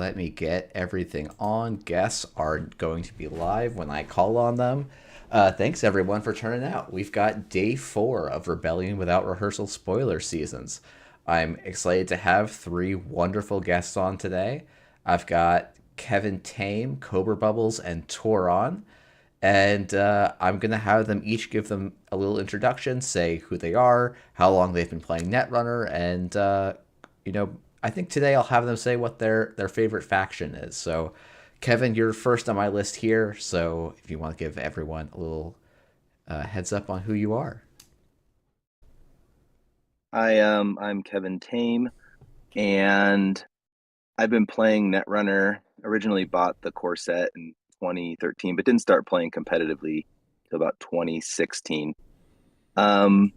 let me get everything on. Guests are going to be live when I call on them. Thanks everyone for turning out. We've got day 4 of Rebellion Without Rehearsal spoiler seasons. I'm excited to have 3 wonderful guests on today. I've got kevintame, CobraBubbles, and Toron. And I'm going to have them each give them a little introduction, say who they are, how long they've been playing Netrunner, and, I think today I'll have them say what their favorite faction is. So, Kevin, you're first on my list here, so if you want to give everyone a little heads up on who you are. I'm Kevin Tame, and I've been playing Netrunner. Originally bought the core set in 2013, but didn't start playing competitively till about 2016. I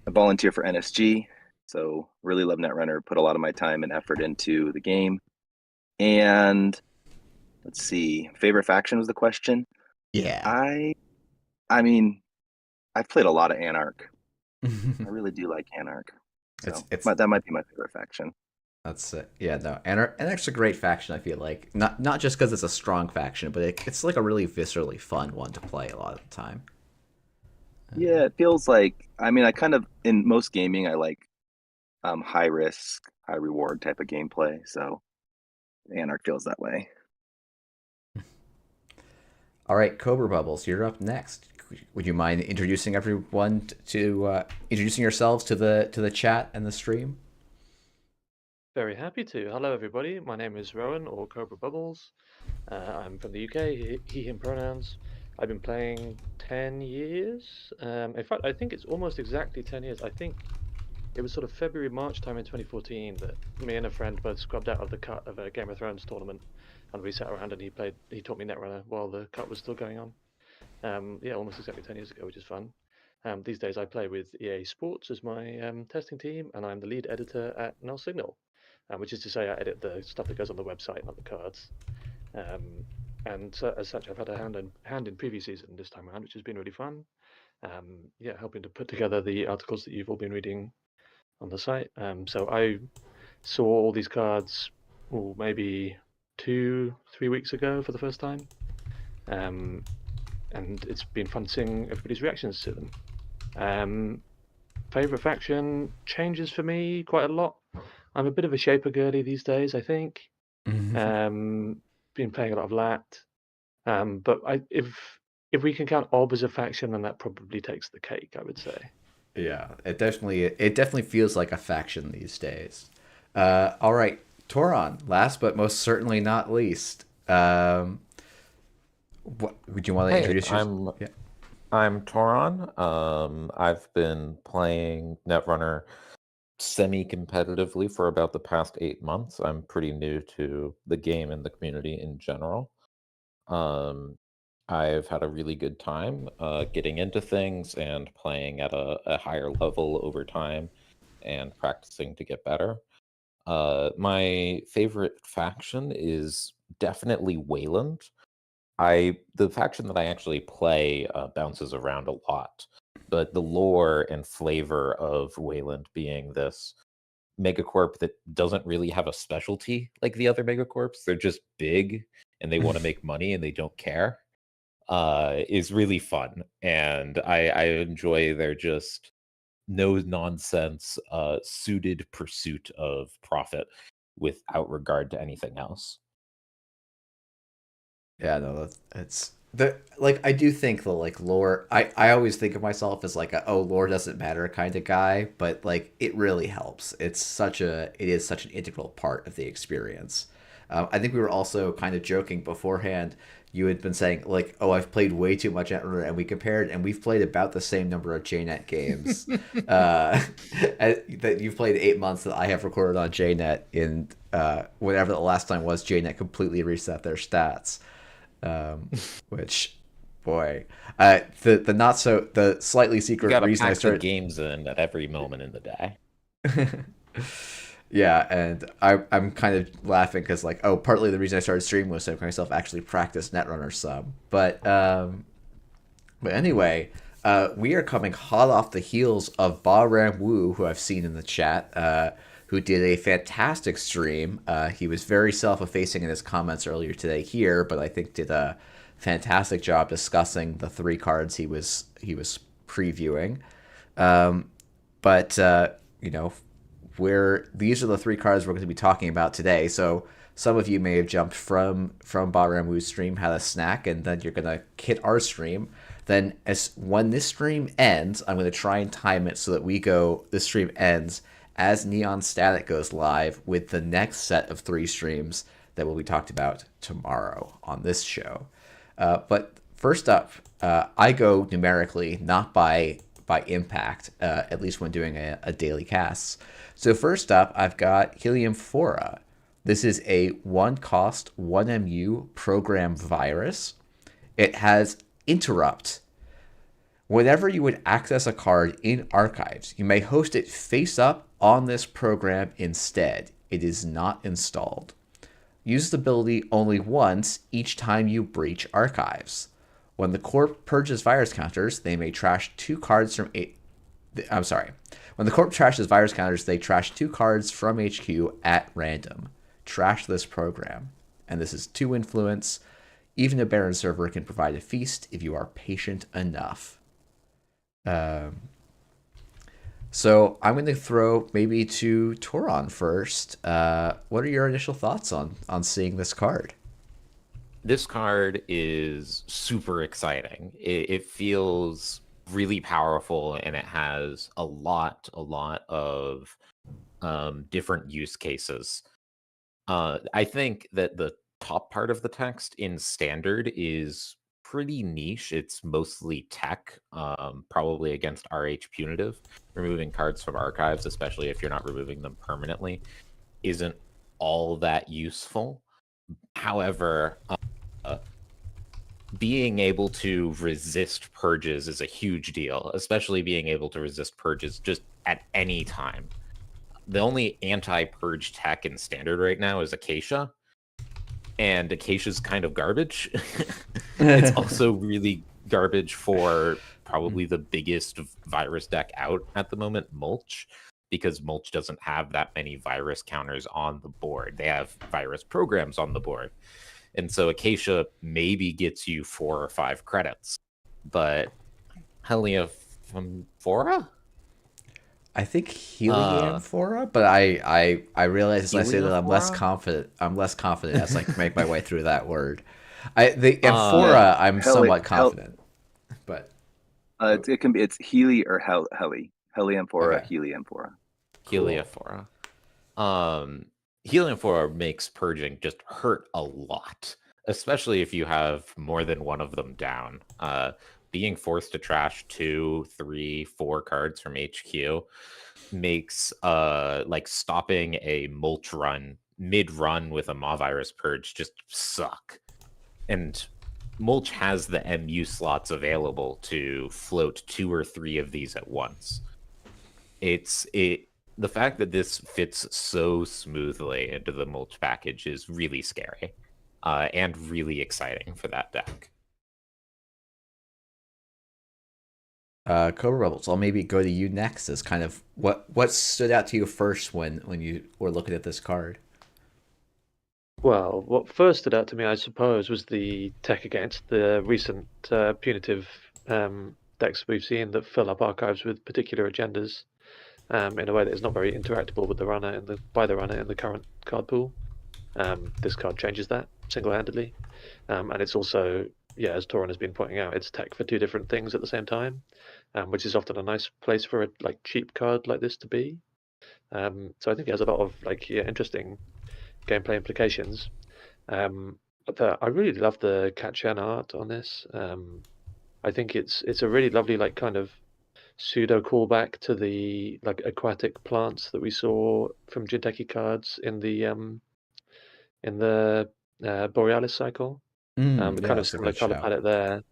volunteer for NSG, so really love Netrunner. Put a lot of my time and effort into the game. And let's see, favorite faction was the question. Yeah. I mean, I've played a lot of Anarch. I really do like Anarch. So it's that might be my favorite faction. That's it. Yeah, no, Anarch's a great faction. I feel like not just because it's a strong faction, but it's like a really viscerally fun one to play a lot of the time. Yeah, it feels like I kind of in most gaming I like high risk, high reward type of gameplay. So Anarch feels that way. All right, CobraBubbles, you're up next. Would you mind introducing everyone to introducing yourselves to the chat and the stream? Very happy to. Hello, everybody. My name is Rowan, or CobraBubbles. I'm from the UK, he, him pronouns. I've been playing 10 years. In fact, I think it's almost exactly 10 years. I think it was sort of February, March time in 2014 that me and a friend both scrubbed out of the cut of a Game of Thrones tournament, and we sat around and he taught me Netrunner while the cut was still going on. Yeah, almost exactly 10 years ago, which is fun. These days I play with EA Sports as my testing team, and I'm the lead editor at Null Signal. Which is to say I edit the stuff that goes on the website, not the cards. And so, as such, I've had a hand in previous season this time around, which has been really fun. Yeah, helping to put together the articles that you've all been reading on the site. So I saw all these cards, maybe 2-3 weeks ago for the first time. And it's been fun seeing everybody's reactions to them. Favorite faction changes for me quite a lot. I'm a bit of a shaper girly these days, I think. Been playing a lot of Lat. But if we can count Ob as a faction, then that probably takes the cake, I would say. Yeah, it definitely feels like a faction these days. All right, Toron, last but most certainly not least. What would you want to introduce yourself? I'm Toron. I've been playing Netrunner semi-competitively for about the past 8 months. I'm pretty new to the game and the community in general. I've had a really good time getting into things and playing at a higher level over time and practicing to get better. My favorite faction is definitely Wayland. The faction that I actually play bounces around a lot, but the lore and flavor of Wayland being this megacorp that doesn't really have a specialty like the other megacorps, they're just big and they want to make money and they don't care, is really fun. And I enjoy their just no nonsense, suited pursuit of profit without regard to anything else. Yeah, no, it's the like I do think the like lore. I always think of myself as like a lore doesn't matter kind of guy, but like it really helps. It is such an integral part of the experience. I think we were also kind of joking beforehand. You had been saying like, "Oh, I've played way too much Netrunner," and we compared, and we've played about the same number of JNet games. That you've played 8 months that I have recorded on JNet in whatever the last time was. JNet completely reset their stats. Which, boy, the slightly secret reason I started games in at every moment in the day. Yeah, and I'm kind of laughing because like, oh, partly the reason I started streaming was to make myself actually practice Netrunner some. But anyway, we are coming hot off the heels of Ba Ram Wu, who I've seen in the chat. who did a fantastic stream. He was very self-effacing in his comments earlier today here, but I think did a fantastic job discussing the 3 cards he was previewing. But you know, where these are the 3 cards we're going to be talking about today. So some of you may have jumped from Baramu's stream, had a snack, and then you're going to hit our stream. Then when this stream ends, I'm going to try and time it so that this stream ends as Neon Static goes live with the next set of 3 streams that will be talked about tomorrow on this show. But first up, I go numerically, not by impact, at least when doing a daily cast. So first up, I've got Helium Phora. This is a 1-cost, 1 MU program virus. It has Interrupt. Whenever you would access a card in Archives, you may host it face up on this program instead. It is not installed. Use the ability only once each time you breach Archives. When the Corp purges virus counters, they may trash 2 cards from When the Corp trashes virus counters, they trash 2 cards from HQ at random. Trash this program. And this is 2 influence. Even a Baron server can provide a feast if you are patient enough. So I'm going to throw maybe to Toron first. What are your initial thoughts on seeing this card? This card is super exciting. It feels really powerful, and it has a lot of different use cases. I think that the top part of the text in standard is pretty niche. It's mostly tech, probably against RH Punitive. Removing cards from Archives, especially if you're not removing them permanently, isn't all that useful. However, being able to resist purges is a huge deal, especially being able to resist purges just at any time. The only anti-purge tech in standard right now is Acacia, and Acacia's kind of garbage. It's also really garbage for probably the biggest virus deck out at the moment, Mulch, because Mulch doesn't have that many virus counters on the board. They have virus programs on the board. And so Acacia maybe gets you 4 or 5 credits. But Helium Phora? I think Helium Phora, but I realize as I say that I'm less Helium confident. I'm less confident as I make my way through that word. Amphora, I'm somewhat confident, but it's Heli or Heli. Helium Phora, Okay. Helium Phora. Helium Phora. Helium Phora makes purging just hurt a lot, especially if you have more than one of them down. Being forced to trash 2, 3, 4 cards from HQ makes like stopping a Mulch run mid-run with a Maw-Virus Purge just suck. And Mulch has the MU slots available to float 2 or 3 of these at once. The fact that this fits so smoothly into the Mulch package is really scary, and really exciting for that deck. CobraBubbles, I'll maybe go to you next as kind of what stood out to you first when you were looking at this card. Well, what first stood out to me, I suppose, was the tech against the recent punitive decks we've seen that fill up Archives with particular agendas in a way that is not very interactable with the runner by the runner in the current card pool. This card changes that single-handedly, and it's also, yeah, as Toron has been pointing out, it's tech for 2 different things at the same time, which is often a nice place for a cheap card like this to be. So I think it has a lot of interesting gameplay implications. But I really love the Katchen art on this. I think it's a really lovely kind of pseudo callback to the aquatic plants that we saw from Jinteki cards in the Borealis cycle. Yeah, Kind of similar color palette there,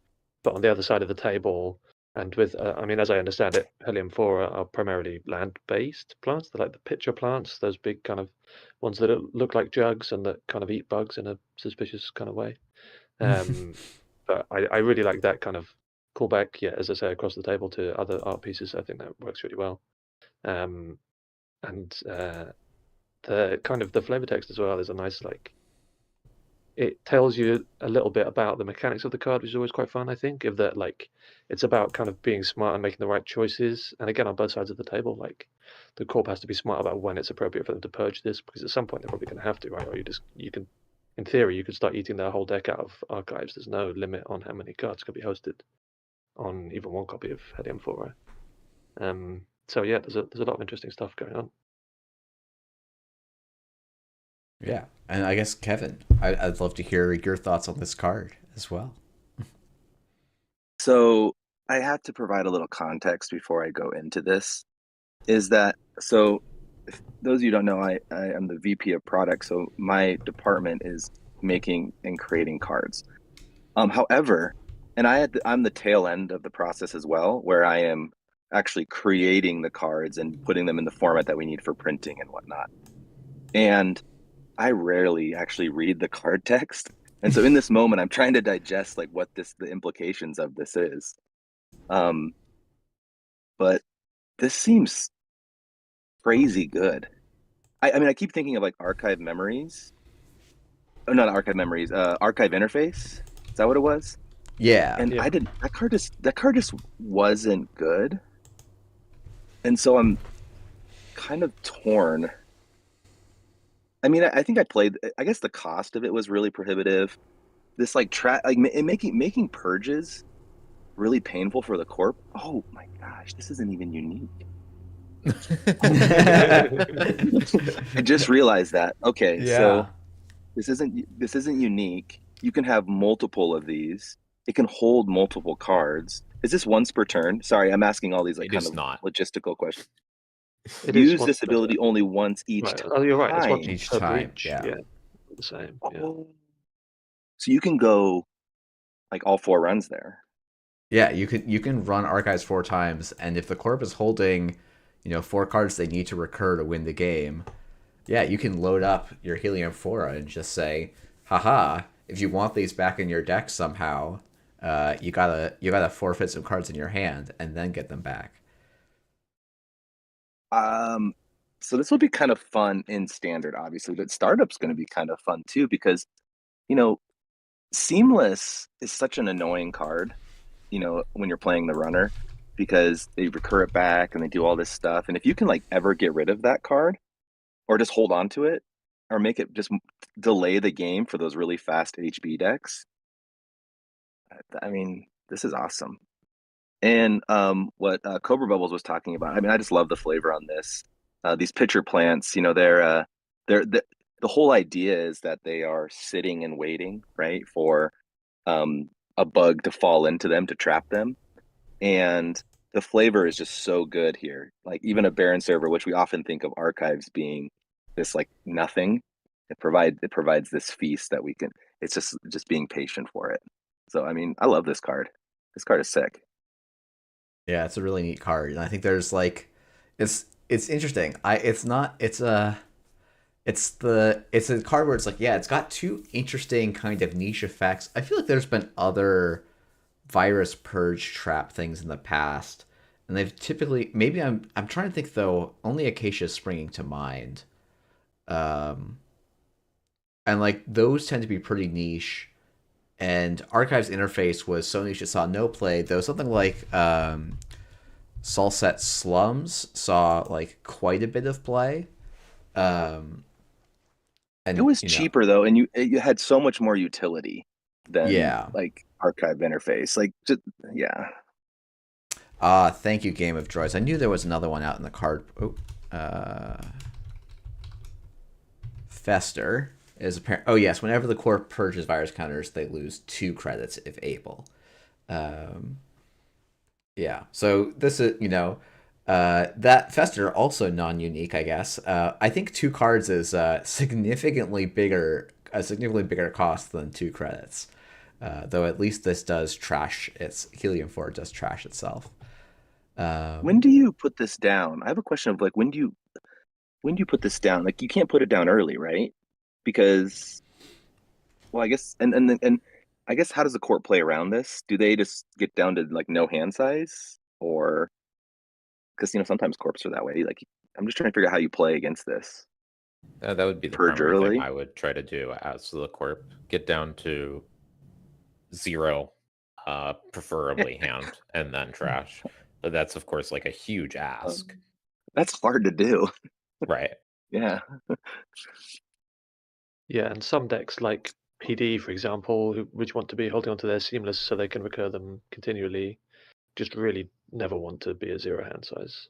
but on the other side of the table. And with, I mean, as I understand it, Helium Phora are primarily land-based plants. They're like the pitcher plants, those big kind of ones that look like jugs and that kind of eat bugs in a suspicious kind of way. But I really like that kind of callback, yeah, as I say, across the table to other art pieces. I think that works really well. And the kind of the flavor text as well is a nice, like, it tells you a little bit about the mechanics of the card, which is always quite fun, I think. If that, like, it's about kind of being smart and making the right choices. And again, on both sides of the table, like, the corp has to be smart about when it's appropriate for them to purge this, because at some point they're probably going to have to, right? Or you can, in theory, you could start eating their whole deck out of archives. There's no limit on how many cards could be hosted on even one copy of Helium 4, right? So yeah, there's a lot of interesting stuff going on. Yeah, and I guess Kevin, I'd love to hear your thoughts on this card as well. So I have to provide a little context before I go into this. Is that so? If those of you who don't know, I am the VP of product, so my department is making and creating cards. However, and I'm the tail end of the process as well, where I am actually creating the cards and putting them in the format that we need for printing and whatnot. And I rarely actually read the card text. And so in this moment, I'm trying to digest like what the implications of this is. But this seems crazy good. I mean, I keep thinking of like archive memories. Oh, not archive memories, archive interface. Is that what it was? Yeah, And Yeah. I didn't, that card just wasn't good. And so I'm kind of torn. I mean, I think I guess the cost of it was really prohibitive. This like making purges really painful for the corp. Oh my gosh, this isn't even unique. I just realized that. Okay, yeah. so this isn't unique. You can have multiple of these. It can hold multiple cards. Is this once per turn? Sorry, I'm asking all these like It kind is of not. logistical questions. It is Use once this per turn. ability only once each Right. time. Oh, you're right. It's once Each per time, breach. yeah. The same. Yeah. Oh. So you can go like all 4 runs there. Yeah, you can run archives 4 times, and if the corp is holding, 4 cards they need to recur to win the game, yeah, you can load up your Helium Fora and just say, haha, if you want these back in your deck somehow, you gotta forfeit some cards in your hand and then get them back. So this will be kind of fun in standard, obviously, but startup's going to be kind of fun too because, you know, Seamless is such an annoying card, when you're playing the runner because they recur it back and they do all this stuff. And if you can like ever get rid of that card or just hold on to it or make it just delay the game for those really fast HB decks, I mean, this is awesome. And what CobraBubbles was talking about, I mean, I just love the flavor on this. These pitcher plants, they're the whole idea is that they are sitting and waiting, right, for a bug to fall into them to trap them. And the flavor is just so good here. Like even a Baron server, which we often think of archives being this like nothing, it provides this feast that we can. It's just being patient for it. So I mean, I love this card. This card is sick. Yeah, it's a really neat card, and I think there's like, it's interesting. It's a card where it's like, yeah, it's got 2 interesting kind of niche effects. I feel like there's been other virus purge trap things in the past, and they've typically, maybe I'm trying to think though, only Acacia is springing to mind. Um, and like those tend to be pretty niche. And Archives interface was so niche it saw no play, though something like Solset Slums saw like quite a bit of play. And It was cheaper though, and you had so much more utility than yeah. like archive interface. Like just yeah. Thank you, Game of Droids. I knew there was another one out in the card. Fester is apparent. Oh yes, whenever the core purges virus counters, they lose 2 credits if able. Yeah. So this is that Fester also non-unique, I guess. I think 2 cards is a significantly bigger cost than 2 credits. Though at least this does trash its Helium 4 does trash itself. When do you put this down? I have a question of like when do you put this down? Like you can't put it down early, right? Because well, I guess and I guess how does the court play around this? Do they just get down to like no hand size or because sometimes corps are that way. Like I'm just trying to figure out how you play against this. That would be the Purge primary thing early. I would try to do as the corp. Get down to 0, preferably hand, and then trash. But that's, of course, like a huge ask. That's hard to do. Right. Yeah. Yeah, and some decks like PD, for example, which want to be holding onto their seamless so they can recur them continually, just really never want to be a 0 hand size.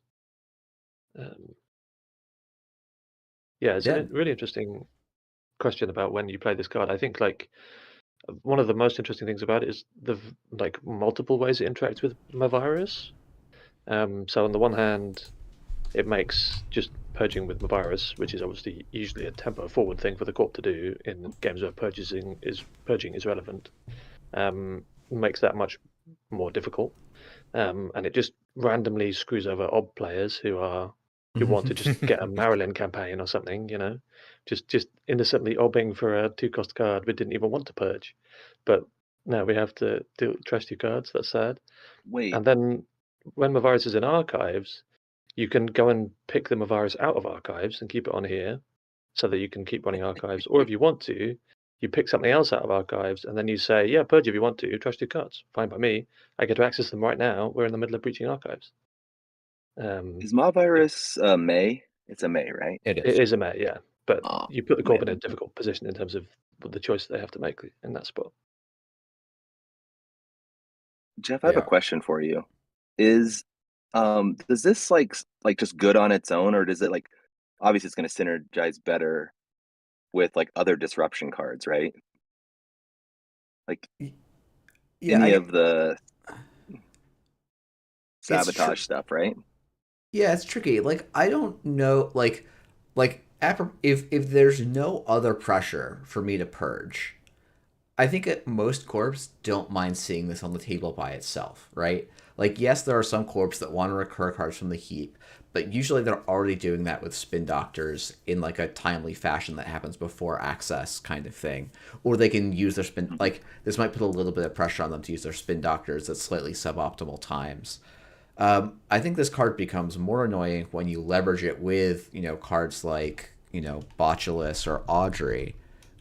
Yeah, it's Yeah. a really interesting question about when you play this card. I think like one of the most interesting things about it is the like multiple ways it interacts with Mavirus. So on the one hand, it makes just purging with Mavirus, which is obviously usually a tempo forward thing for the corp to do in games where purging is relevant, makes that much more difficult. And it just randomly screws over ob players who want to just get a Marilyn campaign or something, just innocently obbing for a 2-cost card we didn't even want to purge. But now we have to trash 2 cards. That's sad. Wait, And then when Mavirus is in archives, you can go and pick the Mavirus out of archives and keep it on here so that you can keep running archives. Or if you want to, you pick something else out of archives and then you say, yeah, purge if you want to, trash 2 cards. Fine by me. I get to access them right now. We're in the middle of breaching archives. is Mavirus May? It's a May, right? It It is. is a May, yeah. But Oh, you put the corp in a man. difficult position in terms of the choice they have to make in that spot. Jeff, I have a Yeah. question for you. Does this like just good on its own, or does it like obviously it's going to synergize better with like other disruption cards, right? Like Yeah, any of the it's sabotage stuff, right? yeah, it's tricky. Like I don't know, if there's no other pressure for me to purge, I think most corps don't mind seeing this on the table by itself, right? Like, yes, there are some corps that want to recur cards from the heap, but usually they're already doing that with spin doctors in like a timely fashion that happens before access kind of thing. Or they can use their spin, like, this might put a little bit of pressure on them to use their spin doctors at slightly suboptimal times. I think this card becomes more annoying when you leverage it with, cards like, Botulus or Audrey,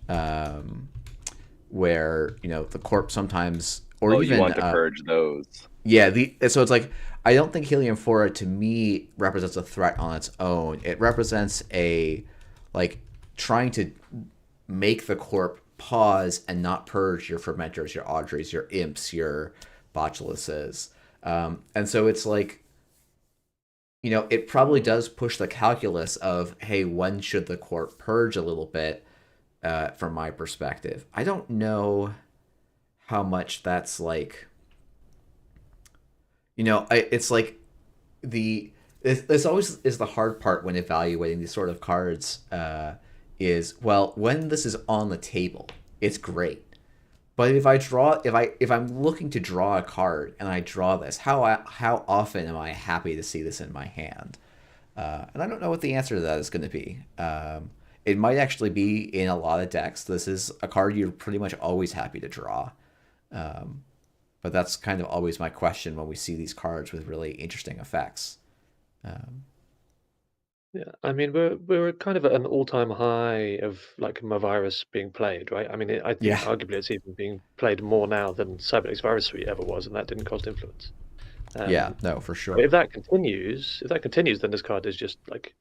um, where, the corp sometimes, or Oh, you even, want to purge those. yeah, so it's like, I don't think Helium 4 to me represents a threat on its own. It represents like, trying to make the corp pause and not purge your fermenters, your Audreys, your imps, your botuluses. And so it's like, it probably does push the calculus of, hey, when should the corp purge a little bit, from my perspective. I don't know how much that's like, it's like this always is the hard part when evaluating these sort of cards, is, well, when this is on the table, it's great. But if I'm looking to draw a card and I draw this, how often am I happy to see this in my hand? And I don't know what the answer to that is going to be. It might actually be in a lot of decks. This is a card you're pretty much always happy to draw. But that's kind of always my question when we see these cards with really interesting effects. Yeah, I mean we're kind of at an all-time high of like Mavirus being played, right? I mean, I think Yeah. arguably it's even being played more now than Cybernetics Virus Suite ever was, and that didn't cost influence. Yeah, no, for But sure. if that continues, then this card is just like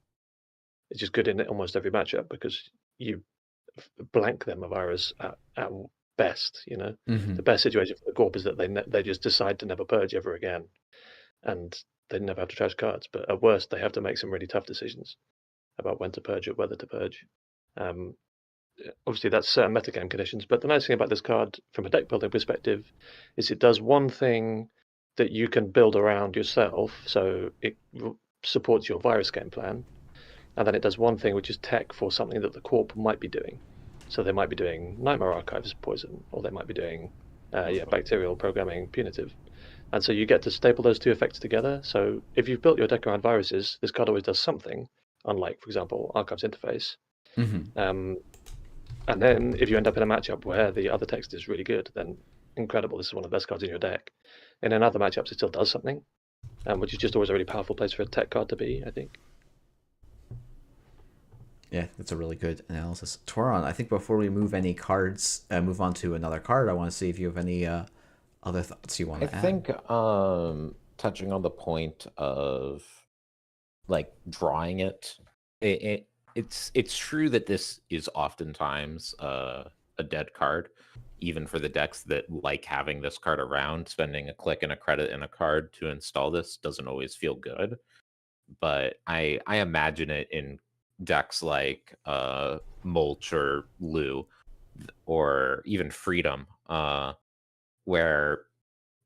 it's just good in almost every matchup because you blank them Mavirus at best. Mm-hmm. The best situation for the corp is that they just decide to never purge ever again, and they never have to trash cards. But at worst, they have to make some really tough decisions about when to purge or whether to purge. Um, Obviously, that's certain metagame conditions. But the nice thing about this card, from a deck building perspective, is it does one thing that you can build around yourself. So it supports your virus game plan, and then it does one thing which is tech for something that the corp might be doing. So they might be doing Nightmare Archives poison, or they might be doing bacterial programming punitive. And so you get to staple those two effects together. So if you've built your deck around viruses, this card always does something, unlike, for example, Archives Interface. Mm-hmm. And then if you end up in a matchup where the other text is really good, then incredible, this is one of the best cards in your deck. And in other matchups, it still does something, which is just always a really powerful place for a tech card to be, I think. Yeah, that's a really good analysis. Toron, I think before we move any cards, move on to another card, I want to see if you have any other thoughts you want I to add. think touching on the point of like drawing it's true that this is oftentimes a dead card, even for the decks that like having this card around. Spending a click and a credit and a card to install this doesn't always feel good, but I imagine it in decks like Mulch or Lou or even Freedom, where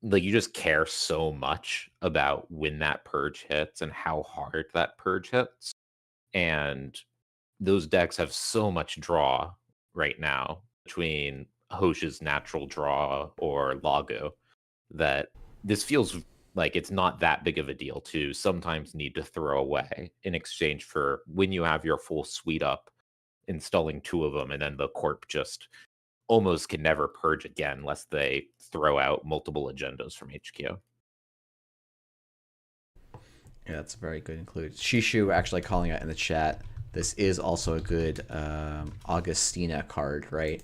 like you just care so much about when that purge hits and how hard that purge hits. And those decks have so much draw right now between Hosh's natural draw or Lago that this feels like it's not that big of a deal to sometimes need to throw away in exchange for when you have your full suite up, installing 2 of them, and then the corp just almost can never purge again unless they throw out multiple agendas from HQ. Yeah, that's a very good include. Shishu actually calling out in the chat. This is also a good Augustina card, right?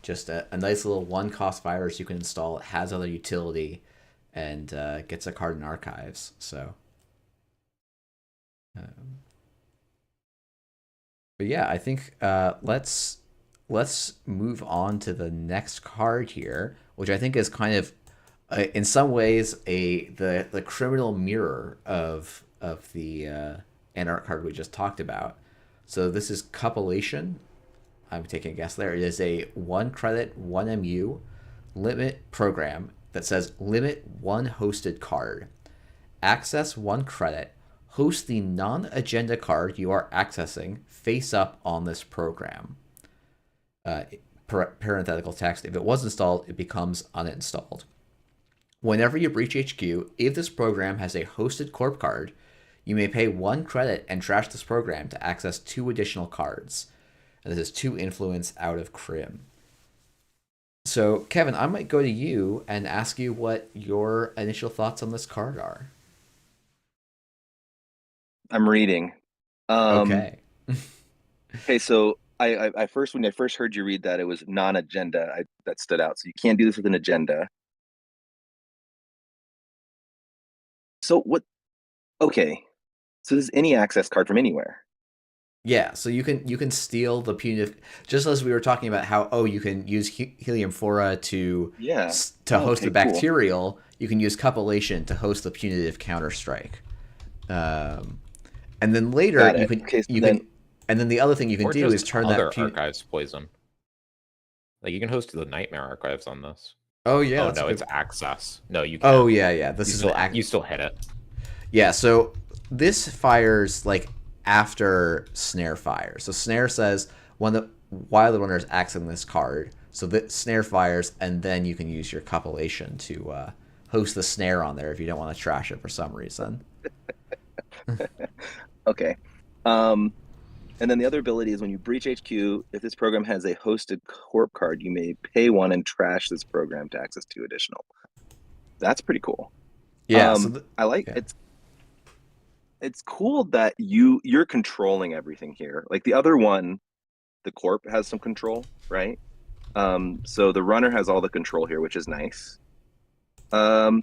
Just a nice little 1-cost virus you can install. It has other utility, and gets a card in archives. So, but yeah, I think let's move on to the next card here, which I think is kind of in some ways the criminal mirror of the Anarch card we just talked about. So this is Copulation. I'm taking a guess there. It is a 1 credit, 1 MU limit program that says limit 1 hosted card. Access 1 credit. Host the non-agenda card you are accessing face up on this program. Parenthetical text. If it was installed, it becomes uninstalled. Whenever you breach HQ, if this program has a hosted corp card, you may pay 1 credit and trash this program to access 2 additional cards. And this is 2 influence out of Crim. So, Kevin, I might go to you and ask you what your initial thoughts on this card are. I'm reading. Okay. Okay, so when I first heard you read that, it was non-agenda. That stood out. So you can't do this with an agenda. So what? Okay, so this is any access card from anywhere. Yeah, so you can steal the punitive, just as we were talking about how you can use Helium Phora to host the bacterial. Cool. You can use Copulation to host the punitive counter strike, and then later and then the other thing you can do is turn other that archives poison. Like you can host the Nightmare archives on this. Oh yeah. Oh no, it's access. No, you can't. Oh yeah. This is you still hit it. Yeah. So this fires like after Snare fires. So Snare says while the runner is accessing this card, so the Snare fires, and then you can use your Copulation to host the Snare on there if you don't want to trash it for some reason. Okay. And then the other ability is when you breach HQ, if this program has a hosted corp card, you may pay 1 and trash this program to access 2 additional. That's pretty cool. Yeah, I like it. It's cool that you're controlling everything here. Like the other one, the corp has some control, right? So the runner has all the control here, which is nice. I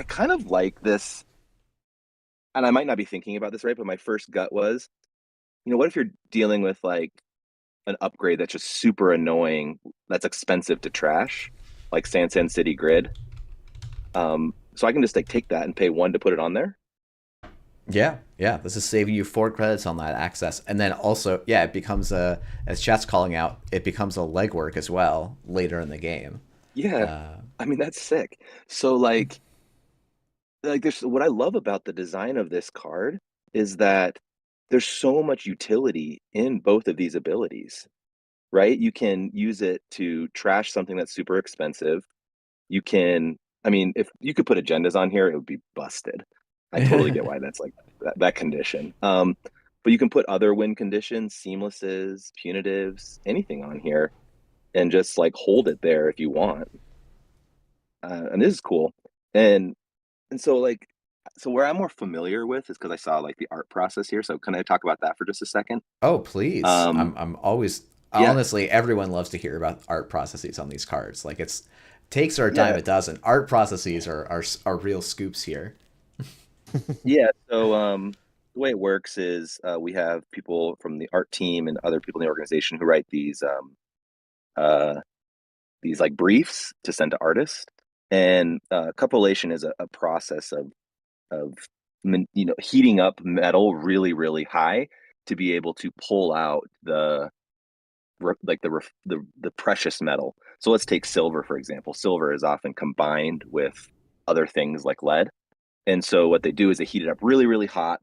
kind of like this, and I might not be thinking about this right, but my first gut was, what if you're dealing with like an upgrade that's just super annoying, that's expensive to trash, like Sand City Grid? So I can just like take that and pay 1 to put it on there. Yeah. This is saving you 4 credits on that access, and then also, it becomes as chat's calling out, it becomes a legwork as well later in the game. Yeah, I mean that's sick. So like there's what I love about the design of this card is that there's so much utility in both of these abilities, right? You can use it to trash something that's super expensive. You can, if you could put agendas on here, it would be busted. I totally get why that's like that condition. But you can put other win conditions, seamlesses, punitives, anything on here, and just like hold it there if you want. And this is cool. And so like So where I'm more familiar with is because I saw like the art process here. So can I talk about that for just a second? Oh, please. Um, I'm always yeah, honestly everyone loves to hear about art processes on these cards. Like it's takes our dime yeah, a dozen. Art processes are real scoops here. yeah. So the way it works is we have people from the art team and other people in the organization who write uh, these like briefs to send to artists. And compilation is a process of heating up metal really really high to be able to pull out the precious metal. So let's take silver for example. Silver is often combined with other things like lead, and so what they do is they heat it up really really hot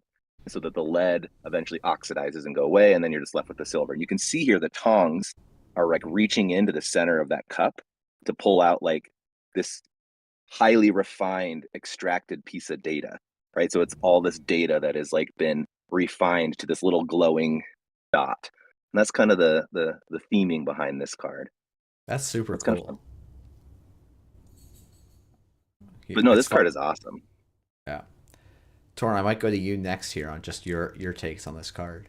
so that the lead eventually oxidizes and go away, and then you're just left with the silver. You can see here the tongs are like reaching into the center of that cup to pull out like this highly refined extracted piece of data, right? So it's all this data that has like been refined to this little glowing dot, and that's kind of the theming behind this card. That's super It's kind of cool. fun. But no, It's this fun. card is awesome. Yeah. Torin, I might go to you next here on just your takes on this card.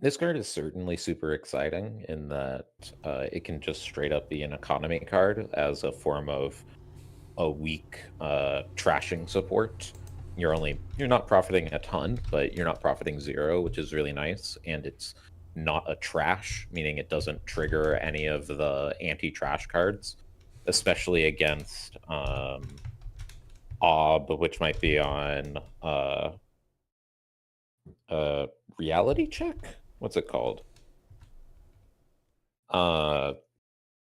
This card is certainly super exciting in that it can just straight up be an economy card as a form of a weak trashing support. You're not profiting a ton, but you're not profiting zero, which is really nice. And it's not a trash, meaning it doesn't trigger any of the anti-trash cards, especially against Ob, which might be on reality check. What's it called?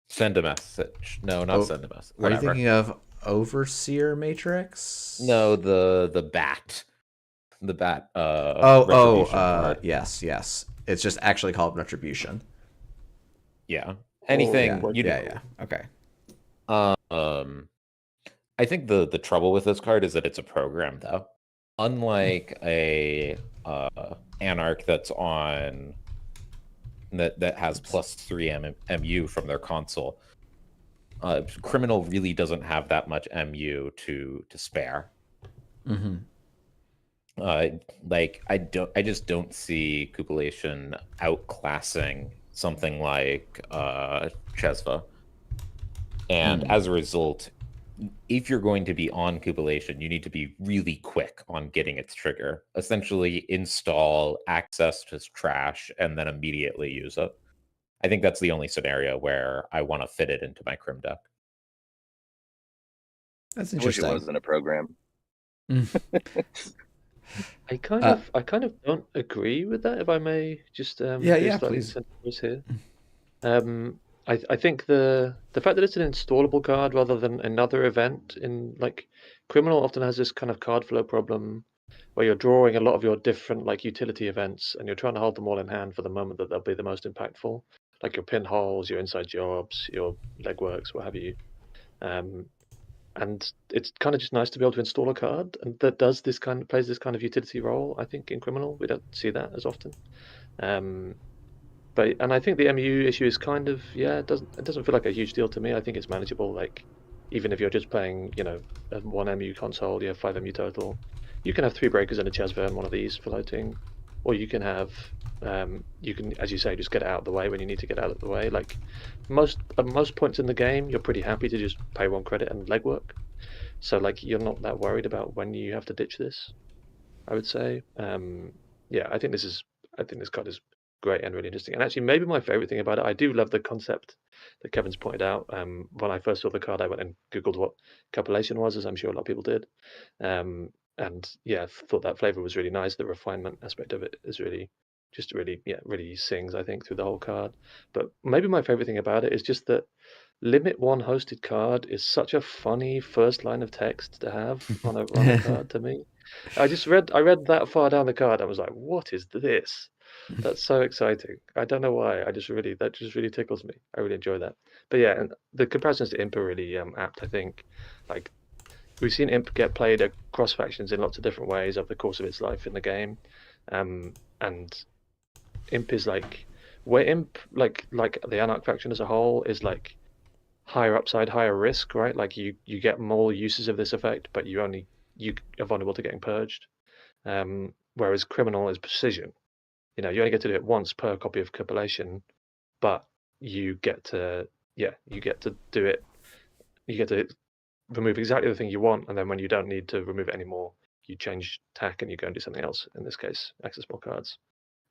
Send a message. No, not send a message. Are you Whatever. thinking of Overseer Matrix? No, the bat. The bat retribution card. Yes. It's just actually called Retribution. Yeah. Anything Yeah. Okay. I think the trouble with this card is that it's a program though. Unlike a Anarch that's on that has +3 MU from their console. Criminal really doesn't have that much MU to spare. Mm-hmm. I just don't see Cupulation outclassing something like Chesva. And as a result, if you're going to be on Cupulation, you need to be really quick on getting its trigger. Essentially install access to trash and then immediately use it. I think that's the only scenario where I want to fit it into my Crim deck. That's I wish interesting. it wasn't a program. I kind of don't agree with that, if I may just Yeah, slightly please. contentious here. I think the fact that it's an installable card rather than another event in like Criminal often has this kind of card flow problem where you're drawing a lot of your different like utility events and you're trying to hold them all in hand for the moment that they'll be the most impactful, like your pinholes, your inside jobs, your legworks, what have you. And it's kind of just nice to be able to install a card and that does this kind of plays this kind of utility role. I think in Criminal we don't see that as often. But I think the MU issue is kind of it doesn't feel like a huge deal to me. I think it's manageable. Like even if you're just playing, a 1 MU console, you have 5 MU total. You can have 3 breakers and a Chesva and one of these floating, or you can have you can, as you say, just get it out of the way when you need to get out of the way. Like at most points in the game, you're pretty happy to just pay 1 credit and legwork. So like you're not that worried about when you have to ditch this, I would say. I think this card is great and really interesting. And actually, maybe my favorite thing about it, I do love the concept that Kevin's pointed out. When I first saw the card, I went and Googled what copulation was, as I'm sure a lot of people did. And thought that flavor was really nice. The refinement aspect of it is really really sings, I think, through the whole card. But maybe my favorite thing about it is just that Limit 1 hosted card is such a funny first line of text to have on a card to me. I read that far down the card. I was like, what is this? That's so exciting. I don't know why. That just really tickles me. I really enjoy that. But yeah, and the comparisons to Imp are really apt, I think. Like we've seen Imp get played across factions in lots of different ways over the course of its life in the game. And Imp is like where Imp like the Anarch faction as a whole is like higher upside, higher risk, right? Like you get more uses of this effect, but you only you are vulnerable to getting purged. Whereas criminal is precision. You only get to do it once per copy of compilation, but you get to do it. You get to remove exactly the thing you want, and then when you don't need to remove it anymore, you change tack and you go and do something else. In this case, access more cards.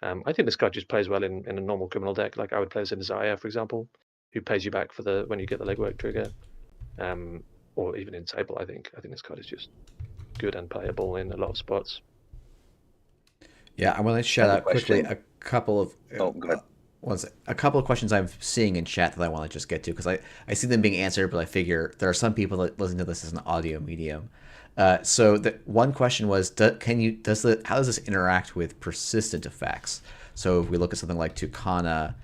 I think this card just plays well in a normal criminal deck. Like I would play this in Zaya, for example, who pays you back for when you get the legwork trigger, or even in table. I think this card is just good and playable in a lot of spots. Yeah, I want to shout out quickly question. a couple of Oh, go ahead. a couple of questions I'm seeing in chat that I want to just get to because I see them being answered, but I figure there are some people that listen to this as an audio medium. So the one question was, how does this interact with persistent effects? So if we look at something like Tucana,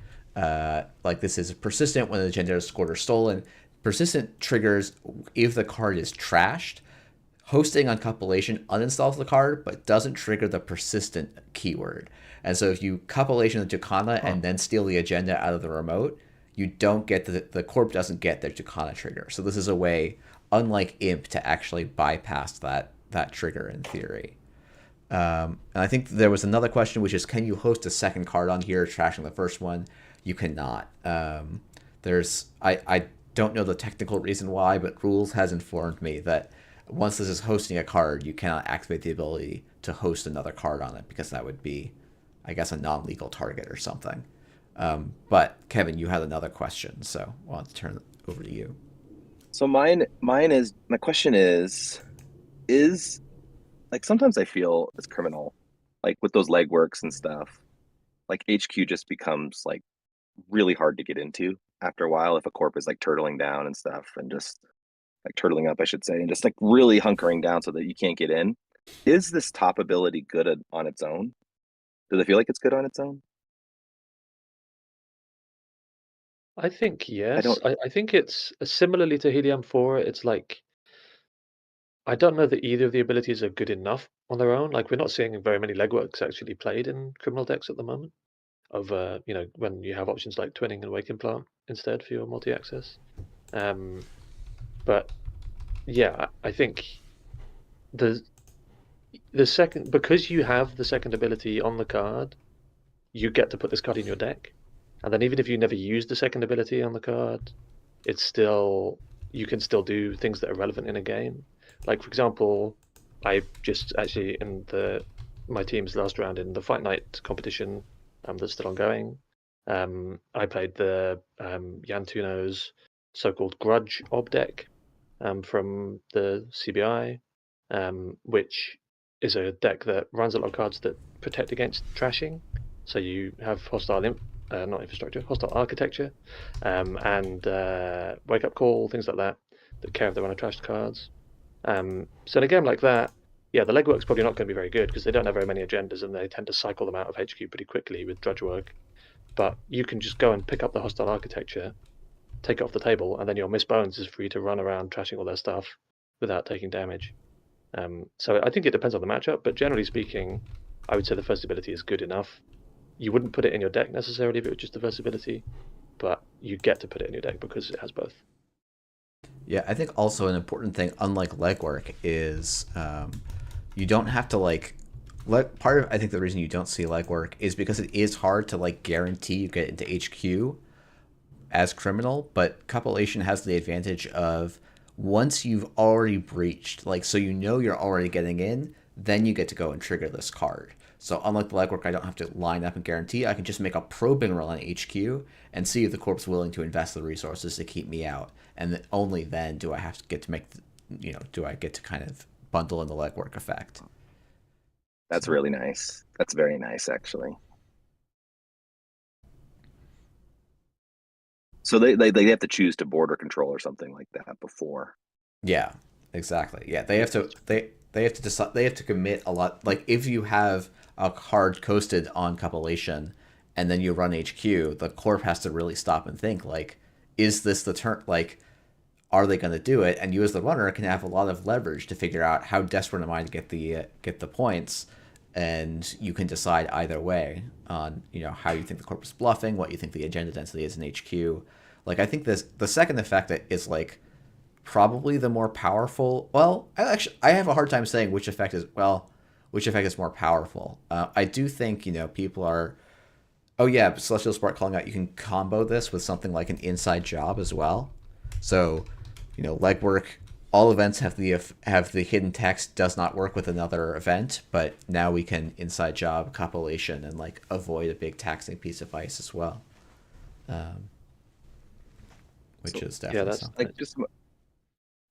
like this is persistent when the agenda is scored or stolen. Persistent triggers if the card is trashed. Hosting on compilation uninstalls the card, but doesn't trigger the persistent keyword. And so if you compilation the Tucana and then steal the agenda out of the remote, you don't get the corp doesn't get their Tucana trigger. So this is a way, unlike Imp, to actually bypass that trigger in theory. And I think there was another question, which is, can you host a second card on here, trashing the first one? You cannot. I don't know the technical reason why, but Rules has informed me that once this is hosting a card, you cannot activate the ability to host another card on it because that would be, I guess, a non-legal target or something. But Kevin, you had another question, so I want to turn it over to you. So my question is like sometimes I feel as criminal, like with those legworks and stuff, like HQ just becomes like really hard to get into after a while if a corp is like turtling down and stuff, and just like turtling up, I should say, and just like really hunkering down so that you can't get in. Is this top ability good on its own? Does it feel like it's good on its own? I think yes. I think it's similarly to Helium 4. It's like I don't know that either of the abilities are good enough on their own. Like we're not seeing very many legworks actually played in criminal decks at the moment. Of when you have options like Twinning and Wake Implant instead for your multi-access. But yeah, I think the second, because you have the second ability on the card, you get to put this card in your deck, and then even if you never use the second ability on the card, it's still, you can still do things that are relevant in a game. Like for example, I just actually in my team's last round in the Fight Night competition that's still ongoing, I played the Yantuno's so-called Grudge Ob deck from the CBI, which is a deck that runs a lot of cards that protect against trashing. So you have hostile not infrastructure, hostile architecture, and wake up call, things like that care if they run a trashed cards. So in a game like that, yeah, the legwork's probably not going to be very good because they don't have very many agendas and they tend to cycle them out of HQ pretty quickly with drudge work. But you can just go and pick up the hostile architecture, take it off the table, and then your Miss Bones is free to run around trashing all their stuff without taking damage. So I think it depends on the matchup, but generally speaking, I would say the first ability is good enough. You wouldn't put it in your deck necessarily if it was just the first ability, but you get to put it in your deck because it has both. Yeah, I think also an important thing, unlike legwork, is you don't have to part of I think the reason you don't see legwork is because it is hard to guarantee you get into HQ as criminal, but compilation has the advantage of once you've already breached, so you're already getting in, then you get to go and trigger this card. So unlike the legwork, I don't have to line up and guarantee. I can just make a probing roll on HQ and see if the corp's willing to invest the resources to keep me out. And only then do I have to get to make, do I get to kind of bundle in the legwork effect. That's really nice. That's very nice, actually. So they have to choose to border control or something like that before. Yeah, exactly. Yeah, they have to decide. They have to commit a lot. Like if you have a card coasted on compilation, and then you run HQ, the corp has to really stop and think. Is this the turn? Are they going to do it? And you as the runner can have a lot of leverage to figure out how desperate am I to get the points, and you can decide either way on how you think the corp is bluffing, what you think the agenda density is in HQ. I think the second effect is probably the more powerful. Well, I have a hard time saying which effect is more powerful. I do think people are. Oh yeah, Celestial Spark calling out. You can combo this with something like an inside job as well. So, legwork. All events have the hidden text does not work with another event, but now we can inside job compilation and like avoid a big taxing piece of ice as well, which So, is Yeah, definitely that's something. like, just,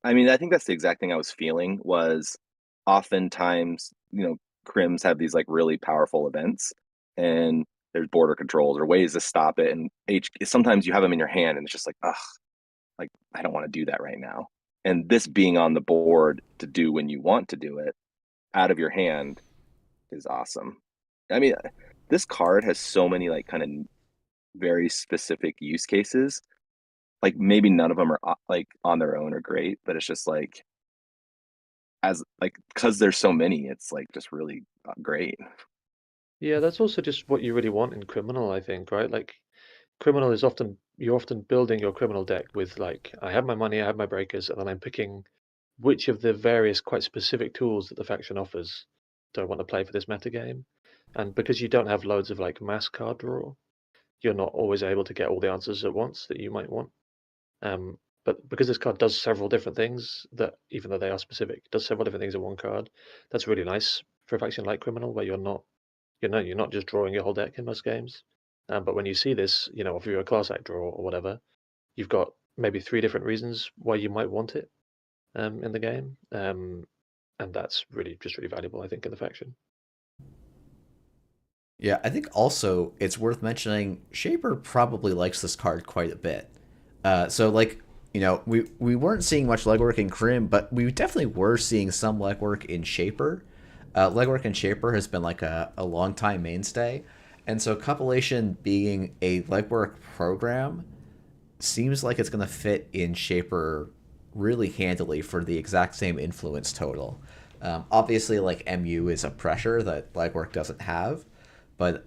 I mean, I think that's the exact thing I was feeling was oftentimes, crims have these like really powerful events and there's border controls or ways to stop it. And sometimes you have them in your hand and it's just like, ugh, like I don't want to do that right now. And this being on the board to do when you want to do it out of your hand is awesome. I mean, this card has so many like kind of very specific use cases. Like maybe none of them are like on their own are great, but it's just like as like because there's so many, it's like just really great. yeah, that's also just what you really want in criminal, I think, right? Like criminal is often you're often building your criminal deck with like I have my money, I have my breakers, and then I'm picking which of the various quite specific tools that the faction offers do I want to play for this metagame. And because you don't have loads of like mass card draw, you're not always able to get all the answers at once that you might want. But because this card does several different things that, even though they are specific, does several different things in one card, that's really nice for a faction like Criminal, where you're not just drawing your whole deck in most games. But when you see this, if you're a class act draw or whatever, you've got maybe 3 different reasons why you might want it in the game, and that's really valuable, I think, in the faction. Yeah, I think also it's worth mentioning Shaper probably likes this card quite a bit. So like we weren't seeing much legwork in Crim, but we definitely were seeing some legwork in Shaper. Legwork in Shaper has been like a long time mainstay, and so compilation being a legwork program seems like it's going to fit in Shaper really handily for the exact same influence total. Obviously, like MU is a pressure that legwork doesn't have, but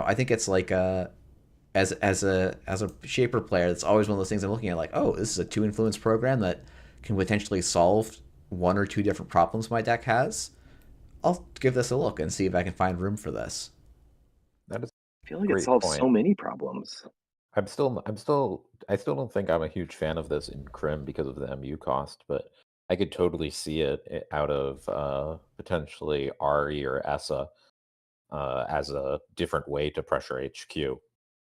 I think it's like as a Shaper player, that's always one of those things I'm looking at. Like, oh, this is a 2 influence program that can potentially solve 1 or 2 different problems my deck has. I'll give this a look and see if I can find room for this. That is I feel a like it great solves point. so many problems. I still don't think I'm a huge fan of this in Crim because of the MU cost, but I could totally see it out of potentially Ari or Essa as a different way to pressure HQ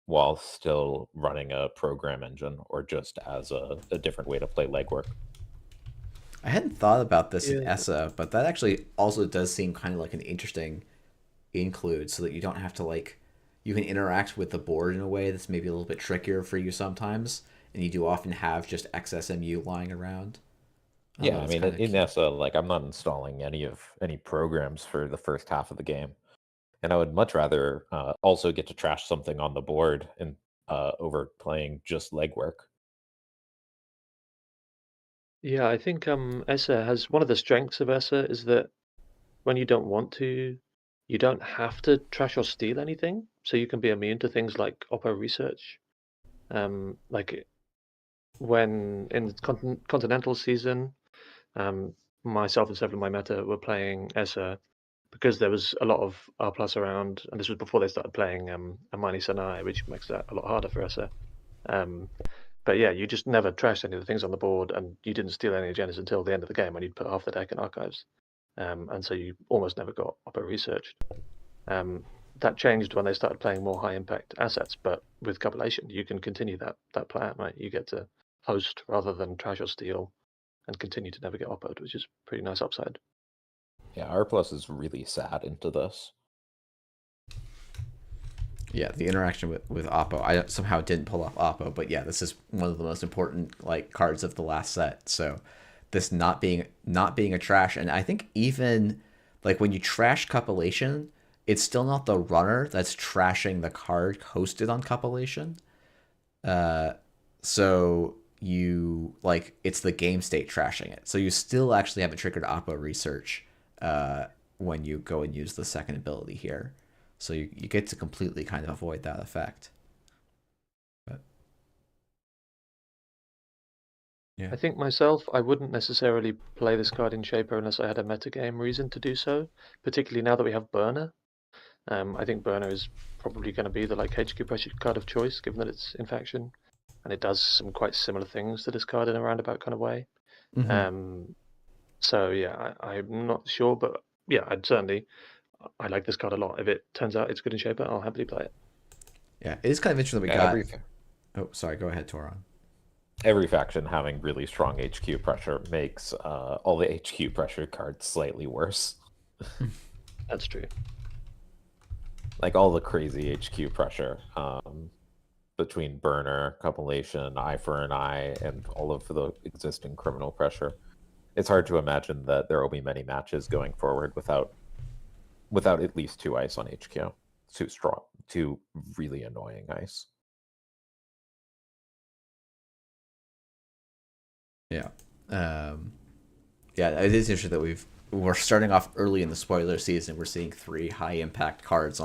while still running a program engine or just as a different way to play legwork. I hadn't thought about this in Yeah. ESSA, but that actually also does seem kind of like an interesting include so that you don't have to like you can interact with the board in a way that's maybe a little bit trickier for you sometimes, and you do often have just XSMU lying around. Oh, Yeah, I that's mean kind of in cute. ESSA, like I'm not installing any programs for the first half of the game. And I would much rather also get to trash something on the board and over playing just legwork. Yeah, I think ESSA has one of the strengths of ESSA is that when you don't want to, you don't have to trash or steal anything, so you can be immune to things like Oppo research. Like when in the Continental season, myself and several of my meta were playing ESSA because there was a lot of R plus around, and this was before they started playing Amani Sanai, which makes that a lot harder for ESSA. Um, But yeah, you just never trashed any of the things on the board, and you didn't steal any agendas until the end of the game when you'd put half the deck in archives. And so you almost never got Oppo researched. That changed when they started playing more high impact assets, but with compilation, you can continue that plan, right? You get to host rather than trash or steal and continue to never get Oppoed, which is pretty nice upside. Yeah, R plus is really sad into this. Yeah, the interaction with Oppo. I somehow didn't pull off Oppo, but yeah, this is one of the most important like cards of the last set. So this not being a trash, and I think even like when you trash compilation, it's still not the runner that's trashing the card hosted on compilation. So you like it's the game state trashing it. So you still actually haven't triggered Oppo research when you go and use the second ability here. So you get to completely kind of avoid that effect. But I think myself, I wouldn't necessarily play this card in Shaper unless I had a metagame reason to do so, particularly now that we have Burner. I think Burner is probably going to be the like HQ pressure card of choice, given that it's in faction, and it does some quite similar things to this card in a roundabout kind of way. So yeah, I'm not sure, but yeah, I like this card a lot. If it turns out it's good in Shaper, I'll happily play it. Yeah, it is kind of interesting that we Yeah, got. Oh, sorry. Go ahead, Toron. every faction having really strong HQ pressure makes all the HQ pressure cards slightly worse. That's true. Like all the crazy HQ pressure between Burner, Compilation, Eye for an Eye, and all of the existing criminal pressure. It's hard to imagine that there will be many matches going forward without at least 2 ice on HQ. Too strong, too really annoying ice. Yeah. Yeah, it is interesting that we're starting off early in the spoiler season. We're seeing 3 high impact cards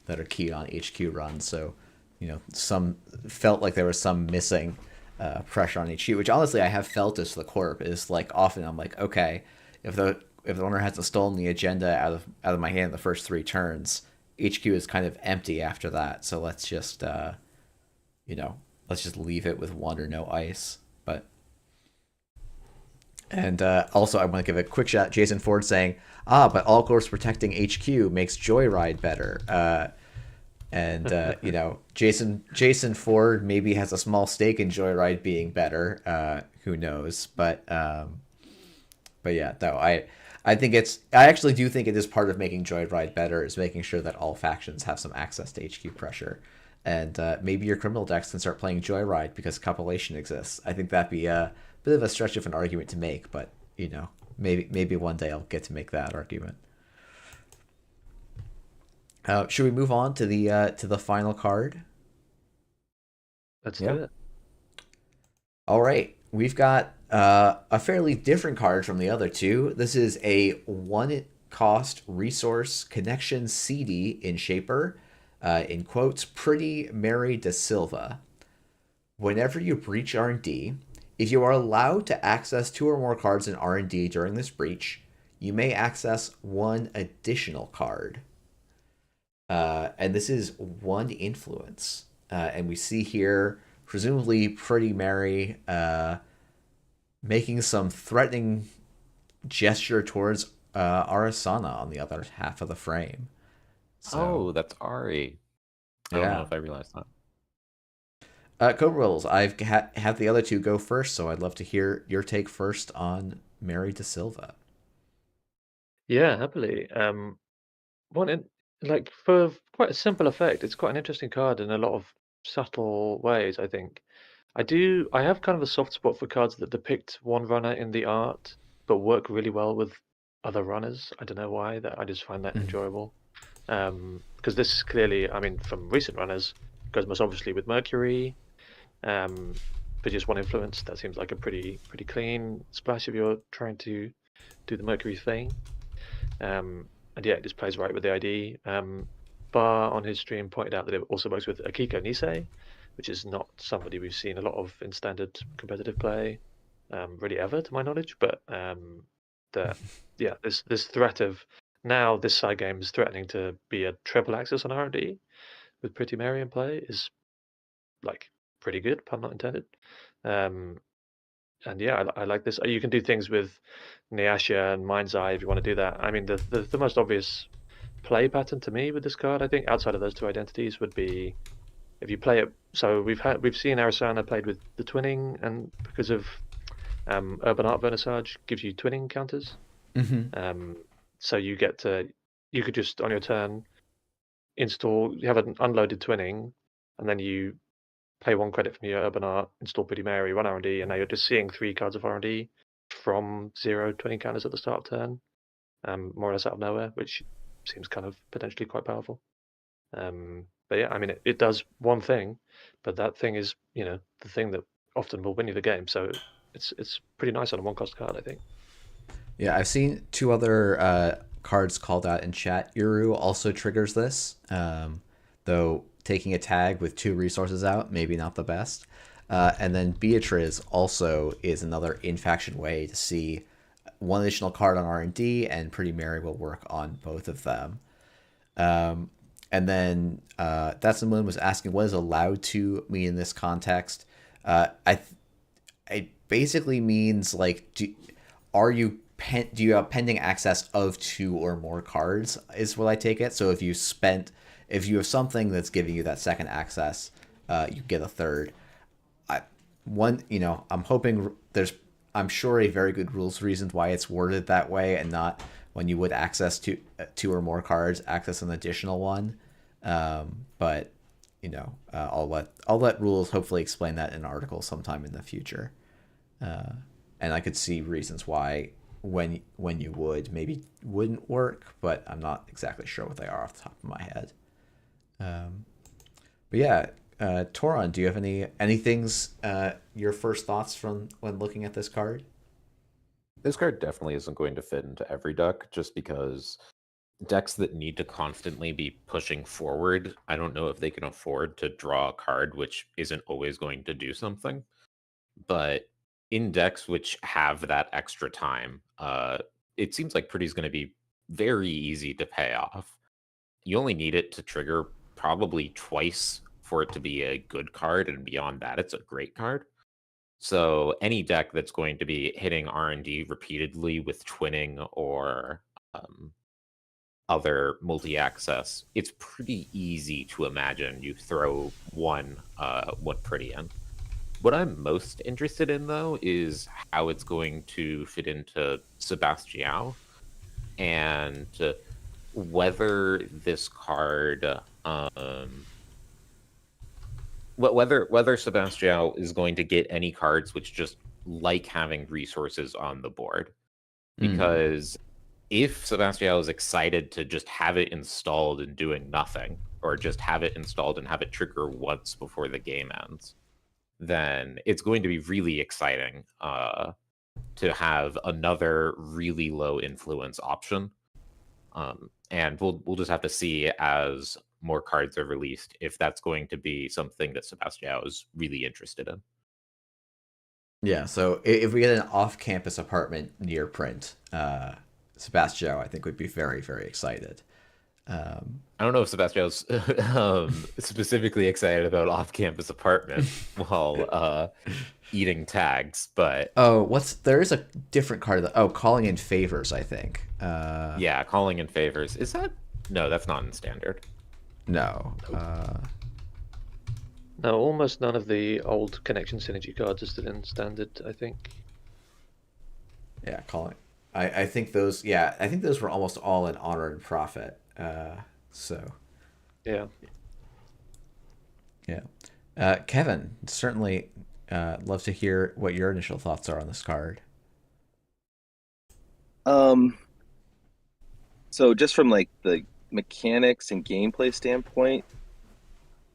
that are key on HQ runs. So, some felt like there was some missing pressure on HQ, which honestly I have felt as the corp is like often I'm like, okay, if the owner hasn't stolen the agenda out of my hand the first 3 turns, HQ is kind of empty after that. So let's just let's just leave it with 1 or no ice. And also, I want to give a quick shout. Jason Ford saying, but all corps protecting HQ makes Joyride better. Jason Ford maybe has a small stake in Joyride being better. Who knows? But yeah, though I actually do think it is part of making Joyride better is making sure that all factions have some access to HQ pressure. And maybe your criminal decks can start playing Joyride because compilation exists. I think that'd be a bit of a stretch of an argument to make, but maybe one day I'll get to make that argument. Should we move on to the final card? Let's do it. All right, we've got a fairly different card from the other 2. This is a 1-cost resource connection CD in Shaper. In quotes, Pretty Mary da Silva. Whenever you breach R&D, if you are allowed to access 2 or more cards in R&D during this breach, you may access 1 additional card. And this is 1 influence. And we see here, presumably, Pretty Mary making some threatening gesture towards Arasana on the other half of the frame. So, that's Ari. I don't know if I realized that. CobraBubbles, I've had the other 2 go first, so I'd love to hear your take first on Mary da Silva. Yeah, happily. For quite a simple effect, it's quite an interesting card in a lot of subtle ways, I think. I have kind of a soft spot for cards that depict one runner in the art, but work really well with other runners. I don't know why, that I just find that enjoyable. Because this is clearly, from recent runners, goes most obviously with Mercury. For just 1 influence, that seems like a pretty clean splash if you're trying to do the Mercury thing. And yeah, it just plays right with the ID. Bar on his stream pointed out that it also works with Akiko Nisei, which is not somebody we've seen a lot of in standard competitive play, really ever, to my knowledge. But this threat of now this side game is threatening to be a triple axis on R&D with Pretty Mary in play is like pretty good, pun not intended. And yeah, I like this. You can do things with Neasha and Mind's Eye if you want to do that. The most obvious play pattern to me with this card, I think, outside of those 2 identities, would be if you play it. So we've seen Arasana played with the twinning, and because of Urban Art Vernissage gives you twinning counters. So you could just on your turn install. You have an unloaded twinning, and then you pay 1 credit from your Urban Art, install Pretty Mary, run R&D, and now you're just seeing 3 cards of R&D from 0 twinning counters at the start of turn, more or less out of nowhere, which seems kind of potentially quite powerful. But yeah, it does 1 thing, but that thing is, the thing that often will win you the game. So it's pretty nice on a 1-cost card, I think. Yeah, I've seen 2 other cards called out in chat. Uru also triggers this, though taking a tag with 2 resources out, maybe not the best. And then Beatriz also is another in-faction way to see one additional card on R&D, and Pretty Mary will work on both of them. And then That's the Moon was asking what is allowed to mean in this context. It basically means like, do you have pending access of 2 or more cards? Is what I take it. So if you have something that's giving you that second access, you get a third. I'm sure a very good rules reason why it's worded that way, and not when you would access 2 or more cards, access an additional one. But I'll let rules hopefully explain that in an article sometime in the future. And I could see reasons why when you maybe wouldn't work, but I'm not exactly sure what they are off the top of my head. But yeah, Toron, do you have any things, your first thoughts from when looking at this card? This card definitely isn't going to fit into every deck, just because decks that need to constantly be pushing forward, I don't know if they can afford to draw a card which isn't always going to do something. But in decks which have that extra time, it seems like Pretty's going to be very easy to pay off. You only need it to trigger probably twice for it to be a good card, and beyond that, it's a great card. So any deck that's going to be hitting R&D repeatedly with twinning or other multi-access, it's pretty easy to imagine you throw one Pretty in. What I'm most interested in, though, is how it's going to fit into Sebastião, and whether this card, whether Sebastião is going to get any cards which just like having resources on the board. Because if Sebastião is excited to just have it installed and doing nothing, or just have it installed and have it trigger once before the game ends, then it's going to be really exciting to have another really low influence option. And we'll just have to see as more cards are released if that's going to be something that Sebastião is really interested in. Yeah, so if we get an off-campus apartment near print, Sebastião, I think, would be very, very excited. I don't know if Sebastião's specifically excited about off-campus apartment while eating tags, but there is a different card. Calling in favors, I think. Yeah, calling in favors. Is that? No, that's not in standard. No. No, almost none of the old connection synergy cards are still in standard, I think. Yeah, calling. I think those. Yeah, I think those were almost all in Honor and Profit. So. Yeah. Yeah. Kevin, certainly love to hear what your initial thoughts are on this card. So just from like the mechanics and gameplay standpoint,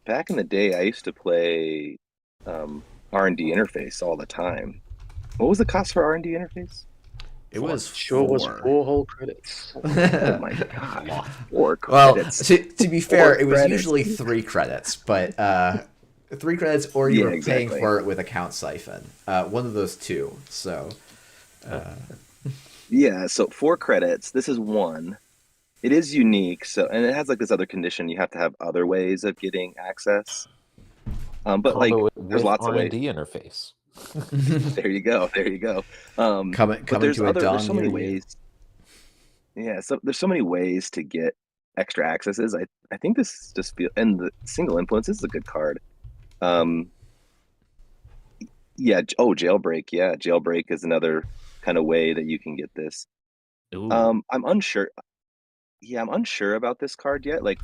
back in the day, I used to play R&D interface all the time. What was the cost for R&D interface? It was was 4 whole credits. Oh my god, 4 Well, credits. to be fair, it was credits. usually 3 credits, but 3 credits, or you were paying for it with account siphon. One of those two. So. Yeah, so 4 credits. This is 1. It is unique, so, and it has like this other condition. You have to have other ways of getting access. But like, there's lots of ways. R&D interface. There you go. Coming there's to a dawn there's so many near you. ways. Yeah, so there's so many ways to get extra accesses. I think this just and the single influence is a good card. Yeah. Oh, jailbreak. Yeah, jailbreak is another kind of way that you can get this. Ooh. I'm unsure. Yeah, I'm unsure about this card yet. Like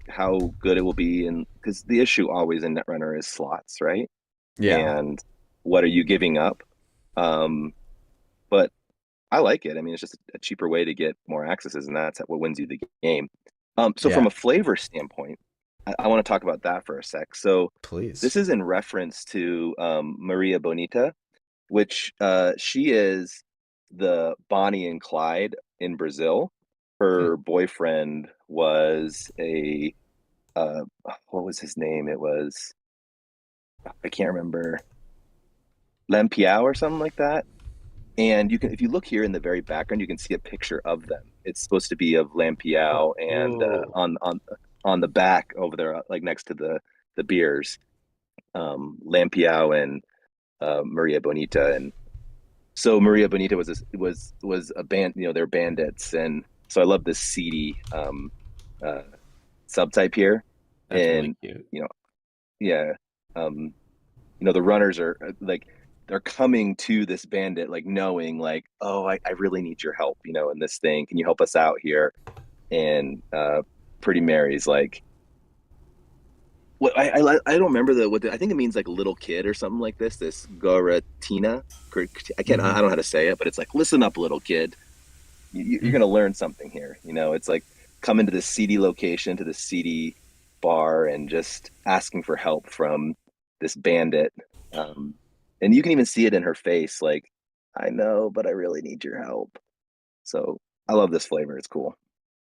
how good it will be, and because the issue always in Netrunner is slots, right? Yeah. And what are you giving up? But I like it. I mean, it's just a cheaper way to get more accesses, and that's what wins you the game. So from a flavor standpoint, I want to talk about that for a sec. So Please. This is in reference to Maria Bonita, which she is the Bonnie and Clyde in Brazil. Her boyfriend was a what was his name? It was I can't remember, Lampiao or something like that. And you can, if you look here in the very background, you can see a picture of them. It's supposed to be of Lampiao, and Oh, on the back over there, like next to the beers, Lampiao and Maria Bonita. And so Maria Bonita was a band, they're bandits, and so I love this seedy uh, subtype here, That's really and cute. you know, yeah, um, the runners are like they're coming to this bandit like knowing like, oh, I really need your help, in this thing. Can you help us out here? And Pretty Mary's like, what I don't remember I think it means like little kid or something like this Goratina. I don't know how to say it, but it's like, listen up, little kid. You're gonna learn something here. It's like coming to this seedy location, to this seedy bar, and just asking for help from this bandit. Um, and you can even see it in her face, like, I know, but I really need your help. So I love this flavor. It's cool.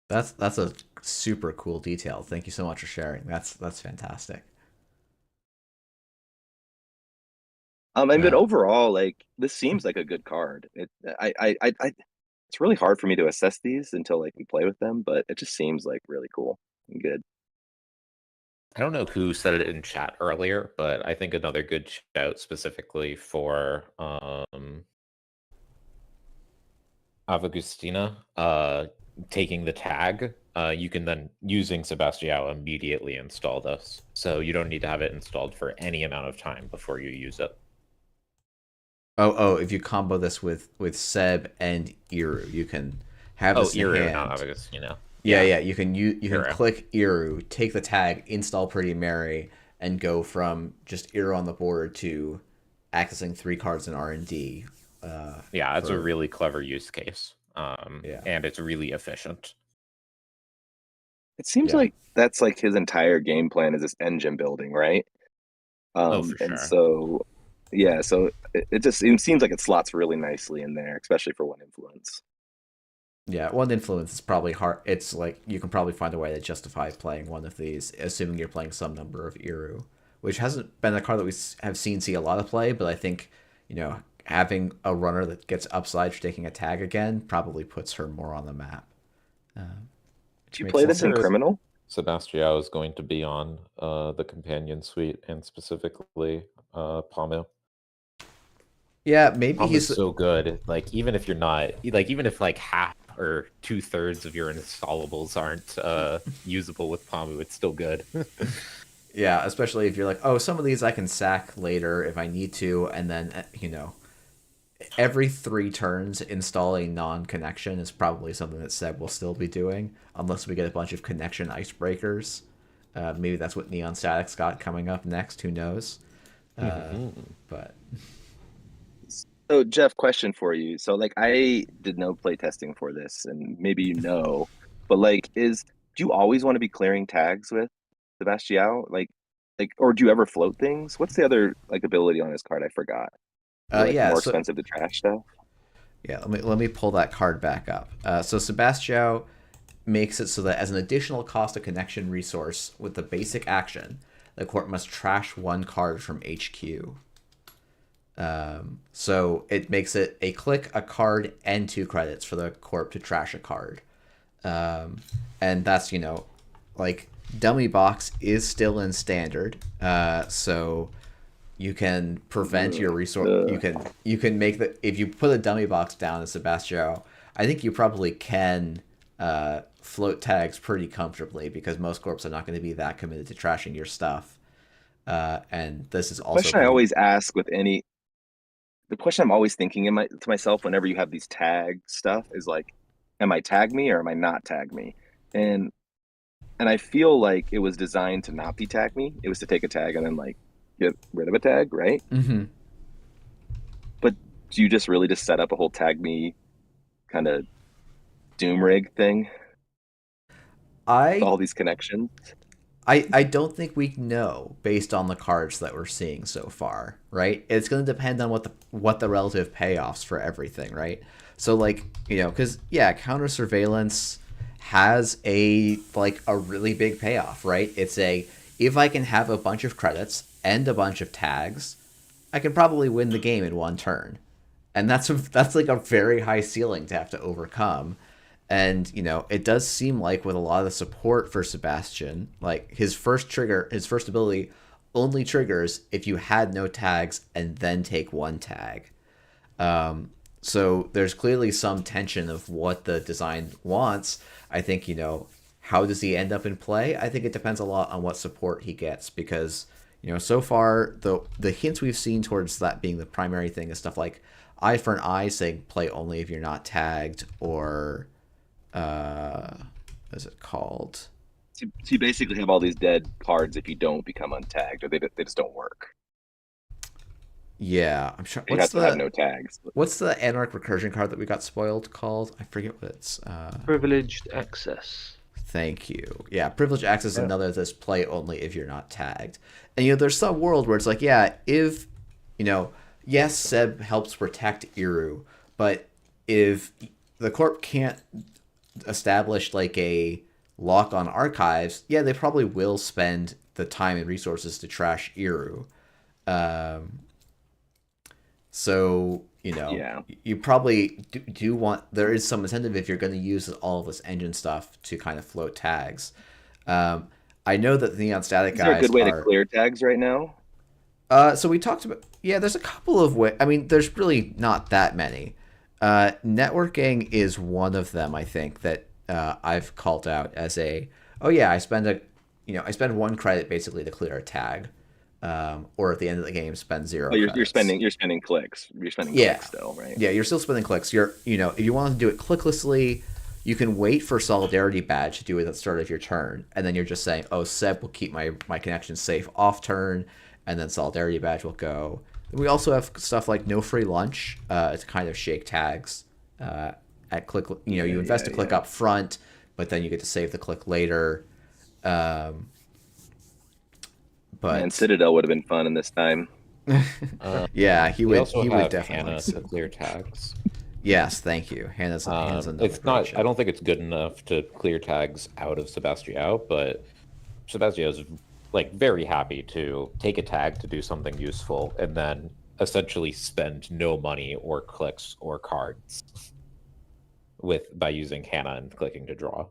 That's a super cool detail. Thank you so much for sharing. That's fantastic. But Uh, overall, like this seems like a good card. It's really hard for me to assess these until like we play with them, but it just seems like really cool and good. I don't know who said it in chat earlier, but I think another good shout specifically for Avagustina, taking the tag, you can then, using Sebastiao, immediately install this. So you don't need to have it installed for any amount of time before you use it. oh, if you combo this with Seb and Iru, you can have Oh, this in Iru, not hand. Avagustina. Yeah. You can Iru. click Iru, take the tag, install Pretty Mary, and go from just Iru on the board to accessing 3 cards in R&D. Yeah, it's a For really clever use case. yeah, And it's really efficient. It seems yeah. like that's like his entire game plan is this engine building, right? Oh, for And sure. so yeah, so it seems like it slots really nicely in there, especially for one influence. Yeah, one influence is probably hard. It's like you can probably find a way to justify playing one of these, assuming you're playing some number of Iru, which hasn't been a card that we have seen see a lot of play. But I think having a runner that gets upside for taking a tag again probably puts her more on the map, Do which you makes play I this in sense. wonder if Criminal? Sebastiao is going to be on the companion suite, and specifically Pamu. Yeah, maybe Pamu's he's. so good. Like, even if you're not, like, even if like half or 2/3 of your installables aren't usable with Pamu, it's still good. Yeah, especially if you're like, oh, some of these I can sack later if I need to, and then every 3 turns install a non-connection is probably something that Seb will still be doing, unless we get a bunch of connection icebreakers. Maybe that's what Neon Static's got coming up next. Who knows? Uh, Mhm. but So Jeff, question for you. So like I did no play testing for this, and maybe but like do you always want to be clearing tags with Sebastiao? Like or do you ever float things? What's the other like ability on his card? I forgot. Is it like yeah, more so expensive to trash stuff? yeah, let me pull that card back up. So Sebastiao makes it so that as an additional cost of connection resource with the basic action, the court must trash 1 card from HQ. So it makes it a click, a card, and 2 credits for the corp to trash a card. And that's like dummy box is still in standard. So you can prevent your resource. Uh, You can make the if you put a dummy box down in Sebastio, I think you probably can float tags pretty comfortably because most corps are not going to be that committed to trashing your stuff. And this is also question I pretty. always ask with any the question I'm always thinking to myself whenever you have these tag stuff is like, am I tag me or am I not tag me? And and I feel like it was designed to not be tag me. It was to take a tag and then like get rid of a tag, right? Hmm. But do you just really just set up a whole tag me kind of doom rig thing with I all these connections? I don't think we know based on the cards that we're seeing so far, right? It's going to depend on what the relative payoffs for everything, right? So like, cuz yeah, counter surveillance has a really big payoff, right? It's a if I can have a bunch of credits and a bunch of tags, I can probably win the game in one turn. And that's like a very high ceiling to have to overcome. And it does seem like with a lot of the support for Sebastian, like his first ability only triggers if you had no tags and then take one tag. So there's clearly some tension of what the design wants. I think, how does he end up in play? I think it depends a lot on what support he gets, because, so far the hints we've seen towards that being the primary thing is stuff like eye for an eye saying play only if you're not tagged, or what is it called? So you basically have all these dead cards if you don't become untagged, or they just don't work. Yeah, I'm sure. You have to have no tags. What's the Anarch recursion card that we got spoiled called? I forget what it's. Privileged access. Thank you. Yeah, privileged access is another that's play only if you're not tagged. And there's some world where it's like, yeah, if yes, Seb helps protect Iru, but if the corp can't establish like a lock on archives, yeah, they probably will spend the time and resources to trash Iru. So, you probably do want, there is some incentive if you're going to use all of this engine stuff to kind of float tags. I know that the Neon Static guys are... Is there a good way to clear tags right now? So we talked about, there's a couple of ways. I mean, there's really not that many. Networking is one of them, I think, that I've called out as I spend 1 credit basically to clear a tag. Or at the end of the game, spend 0. Oh, you're spending clicks. You're spending clicks still, right? Yeah, you're still spending clicks. If you want to do it clicklessly, you can wait for Solidarity Badge to do it at the start of your turn, and then you're just saying, "Oh, Seb will keep my connection safe off turn," and then Solidarity Badge will go. We also have stuff like no free lunch to kind of shake tags at click. You invest a click up front, but then you get to save the click later. And Citadel would have been fun in this time. Yeah, he would definitely Hannah to clear tags. Yes, thank you. Hannah's it's not. I don't think it's good enough to clear tags out of Sebastião, but Sebastião is like very happy to take a tag to do something useful and then essentially spend no money or clicks or cards by using Hannah and clicking to draw.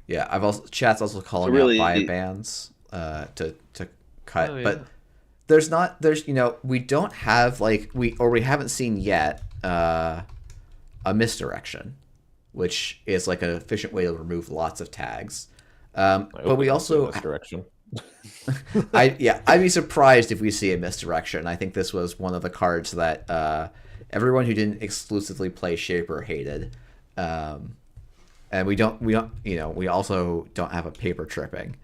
Yeah, chat's also calling out buy bans to cut, but we don't have we haven't seen yet a misdirection, which is like an efficient way to remove lots of tags. But we also misdirection. I'd be surprised if we see a misdirection. I think this was one of the cards that everyone who didn't exclusively play Shaper hated. And we also don't have a paper tripping,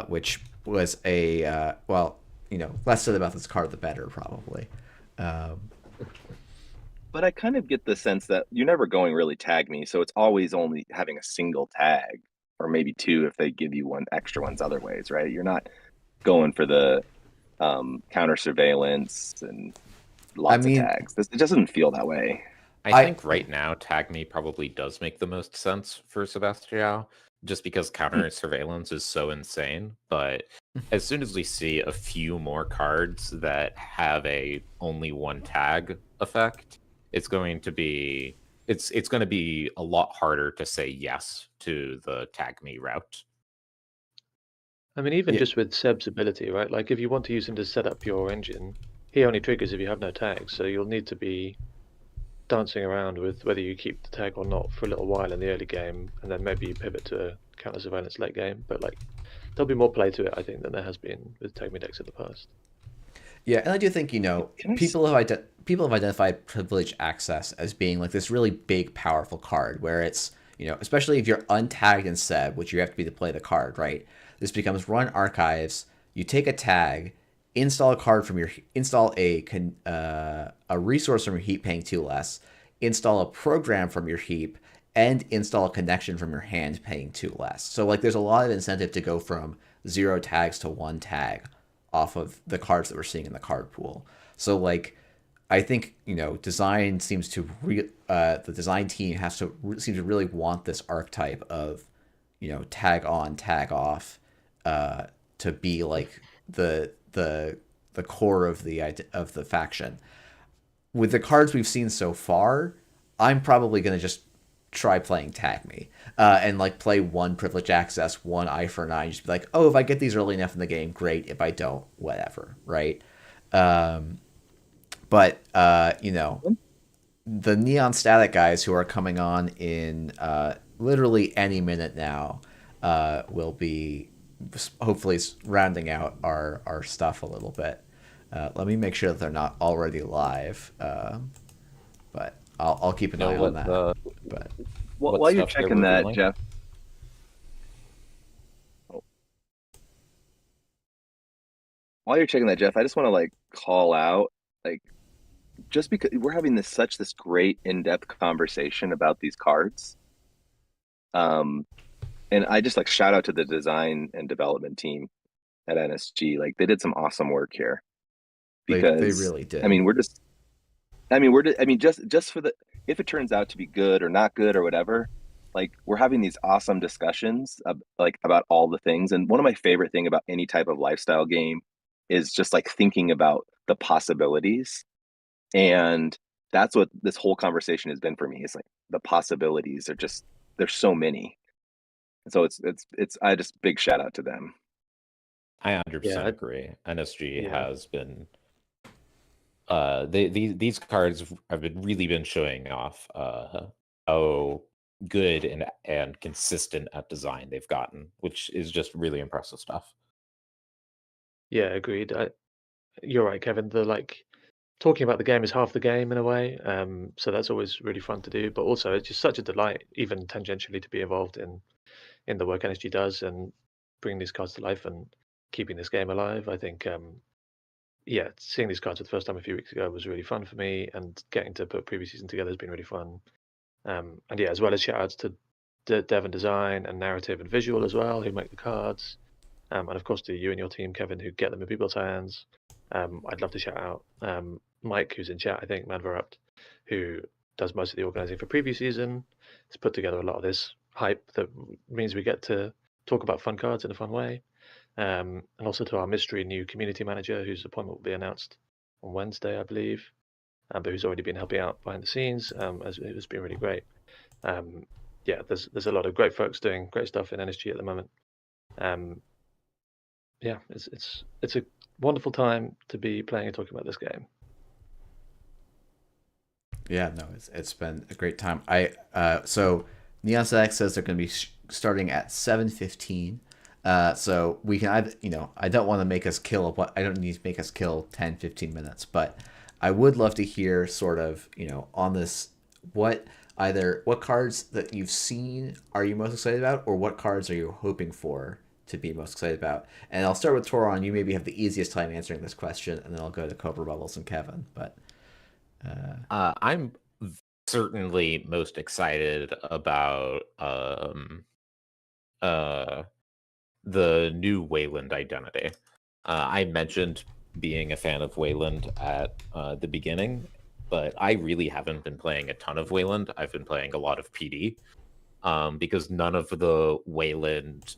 which was less said about this card the better, probably. But I kind of get the sense that you're never going really tag me, so it's always only having a single tag, or maybe 2 if they give you one extra ones other ways, right? You're not going for the counter surveillance and lots of tags. It doesn't feel that way. I think right now, tag me probably does make the most sense for Sebastião, just because counter surveillance is so insane. But as soon as we see a few more cards that have a only 1 tag effect, it's going to be a lot harder to say yes to the tag me route. I mean, even just with Seb's ability, right? Like if you want to use him to set up your engine, he only triggers if you have no tags. So you'll need to be dancing around with whether you keep the tag or not for a little while in the early game, and then maybe you pivot to counter surveillance late game. But there'll be more play to it, I think, than there has been with tag me decks in the past. Yeah, and I do think people have identified privileged access as being like this really big, powerful card, where it's especially if you're untagged in Seb, which you have to be to play the card, right? This becomes run archives. You take a tag, install a resource from your heap paying 2 less, install a program from your heap, and install a connection from your hand paying 2 less. So there's a lot of incentive to go from 0 tags to 1 tag off of the cards that we're seeing in the card pool. So I think design seems to the design team seems to really want this archetype of tag on, tag off to be the core of the faction. With the cards we've seen so far, I'm probably gonna just try playing Tag Me, and like play one Privilege Access, one Eye for an Eye. Just be like, oh, if I get these early enough in the game, great. If I don't, whatever, right? But you know, the Neon Static guys who are coming on in literally any minute now will be hopefully rounding out our stuff a little bit. Let me make sure that they're not already live, but I'll keep an eye on that. But while you're checking that, Jeff. While you're checking that, Jeff, I just want to like call out, like, just because we're having this great in-depth conversation about these cards, and I just like shout out to the design and development team at NSG. Like they did some awesome work here. Because they really did. I mean, just for the, if it turns out to be good or not good or whatever, like we're having these awesome discussions like about all the things. And one of my favorite thing about any type of lifestyle game is just like thinking about the possibilities. And that's what this whole conversation has been for me. It's like the possibilities are just, there's so many. And so it's I just big shout out to them. I 100% agree. NSG has been these cards have really been showing off how good and consistent at design they've gotten, which is just really impressive stuff. Yeah, agreed. You're right, Kevin. The like talking about the game is half the game in a way. So that's always really fun to do. But also, it's just such a delight, even tangentially, to be involved in the work NSG does and bring these cards to life and keeping this game alive. I think, yeah, seeing these cards for the first time a few weeks ago was really fun for me, and getting to put previous season together has been really fun. And yeah, as well as shout outs to Dev and Design and Narrative and Visual as well, who make the cards. And of course to you and your team, Kevin, who get them in people's hands. I'd love to shout out Mike, who's in chat, I think, Manvarupt, who does most of the organizing for preview season. Has put together a lot of this hype that means we get to talk about fun cards in a fun way. And also to our mystery new community manager, whose appointment will be announced on Wednesday, I believe, but who's already been helping out behind the scenes. As it has been really great. Yeah, there's a lot of great folks doing great stuff in NSG at the moment. Yeah, it's a wonderful time to be playing and talking about this game. Yeah, no, it's been a great time. So Neon Static says they're going to be starting at 7:15. So we can either, I don't want to make us kill I don't need to make us kill 10, 15 minutes, but I would love to hear sort of, on this, what cards that you've seen are you most excited about, or what cards are you hoping for to be most excited about? And I'll start with Toron. You maybe have the easiest time answering this question, and then I'll go to CobraBubbles and Kevin. But I'm certainly most excited about the new Wayland identity. I mentioned being a fan of Wayland at the beginning, but I really haven't been playing a ton of Wayland. I've been playing a lot of PD. Because none of the Wayland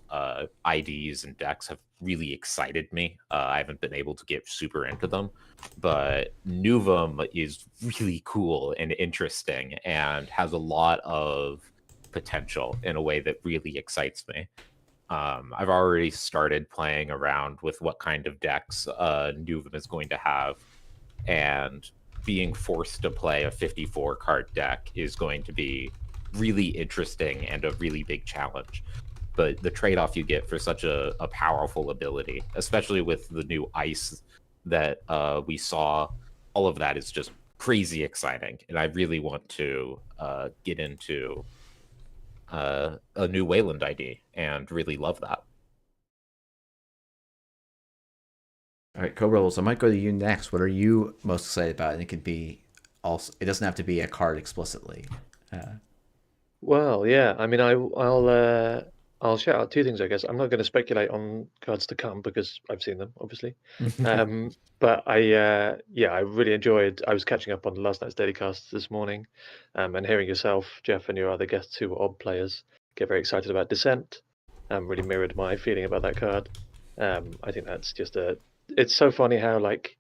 IDs and decks have really excited me. I haven't been able to get super into them, but Nuvum is really cool and interesting and has a lot of potential in a way that really excites me. I've already started playing around with what kind of decks Nuvum is going to have, and being forced to play a 54 card deck is going to be really interesting and a really big challenge. But the trade-off you get for such a powerful ability, especially with the new ice that we saw, all of that is just crazy exciting. And I really want to get into a new Wayland ID and really love that. All right, CobraBubbles, I might go to you next. What are you most excited about? And it could be also, it doesn't have to be a card explicitly. Well, yeah. I mean, I'll shout out two things, I guess. I'm not going to speculate on cards to come because I've seen them, obviously. But I really enjoyed. I was catching up on last night's daily cast this morning, and hearing yourself, Jeff, and your other guests who were odd players get very excited about Descent. Really mirrored my feeling about that card. I think that's just it's so funny how like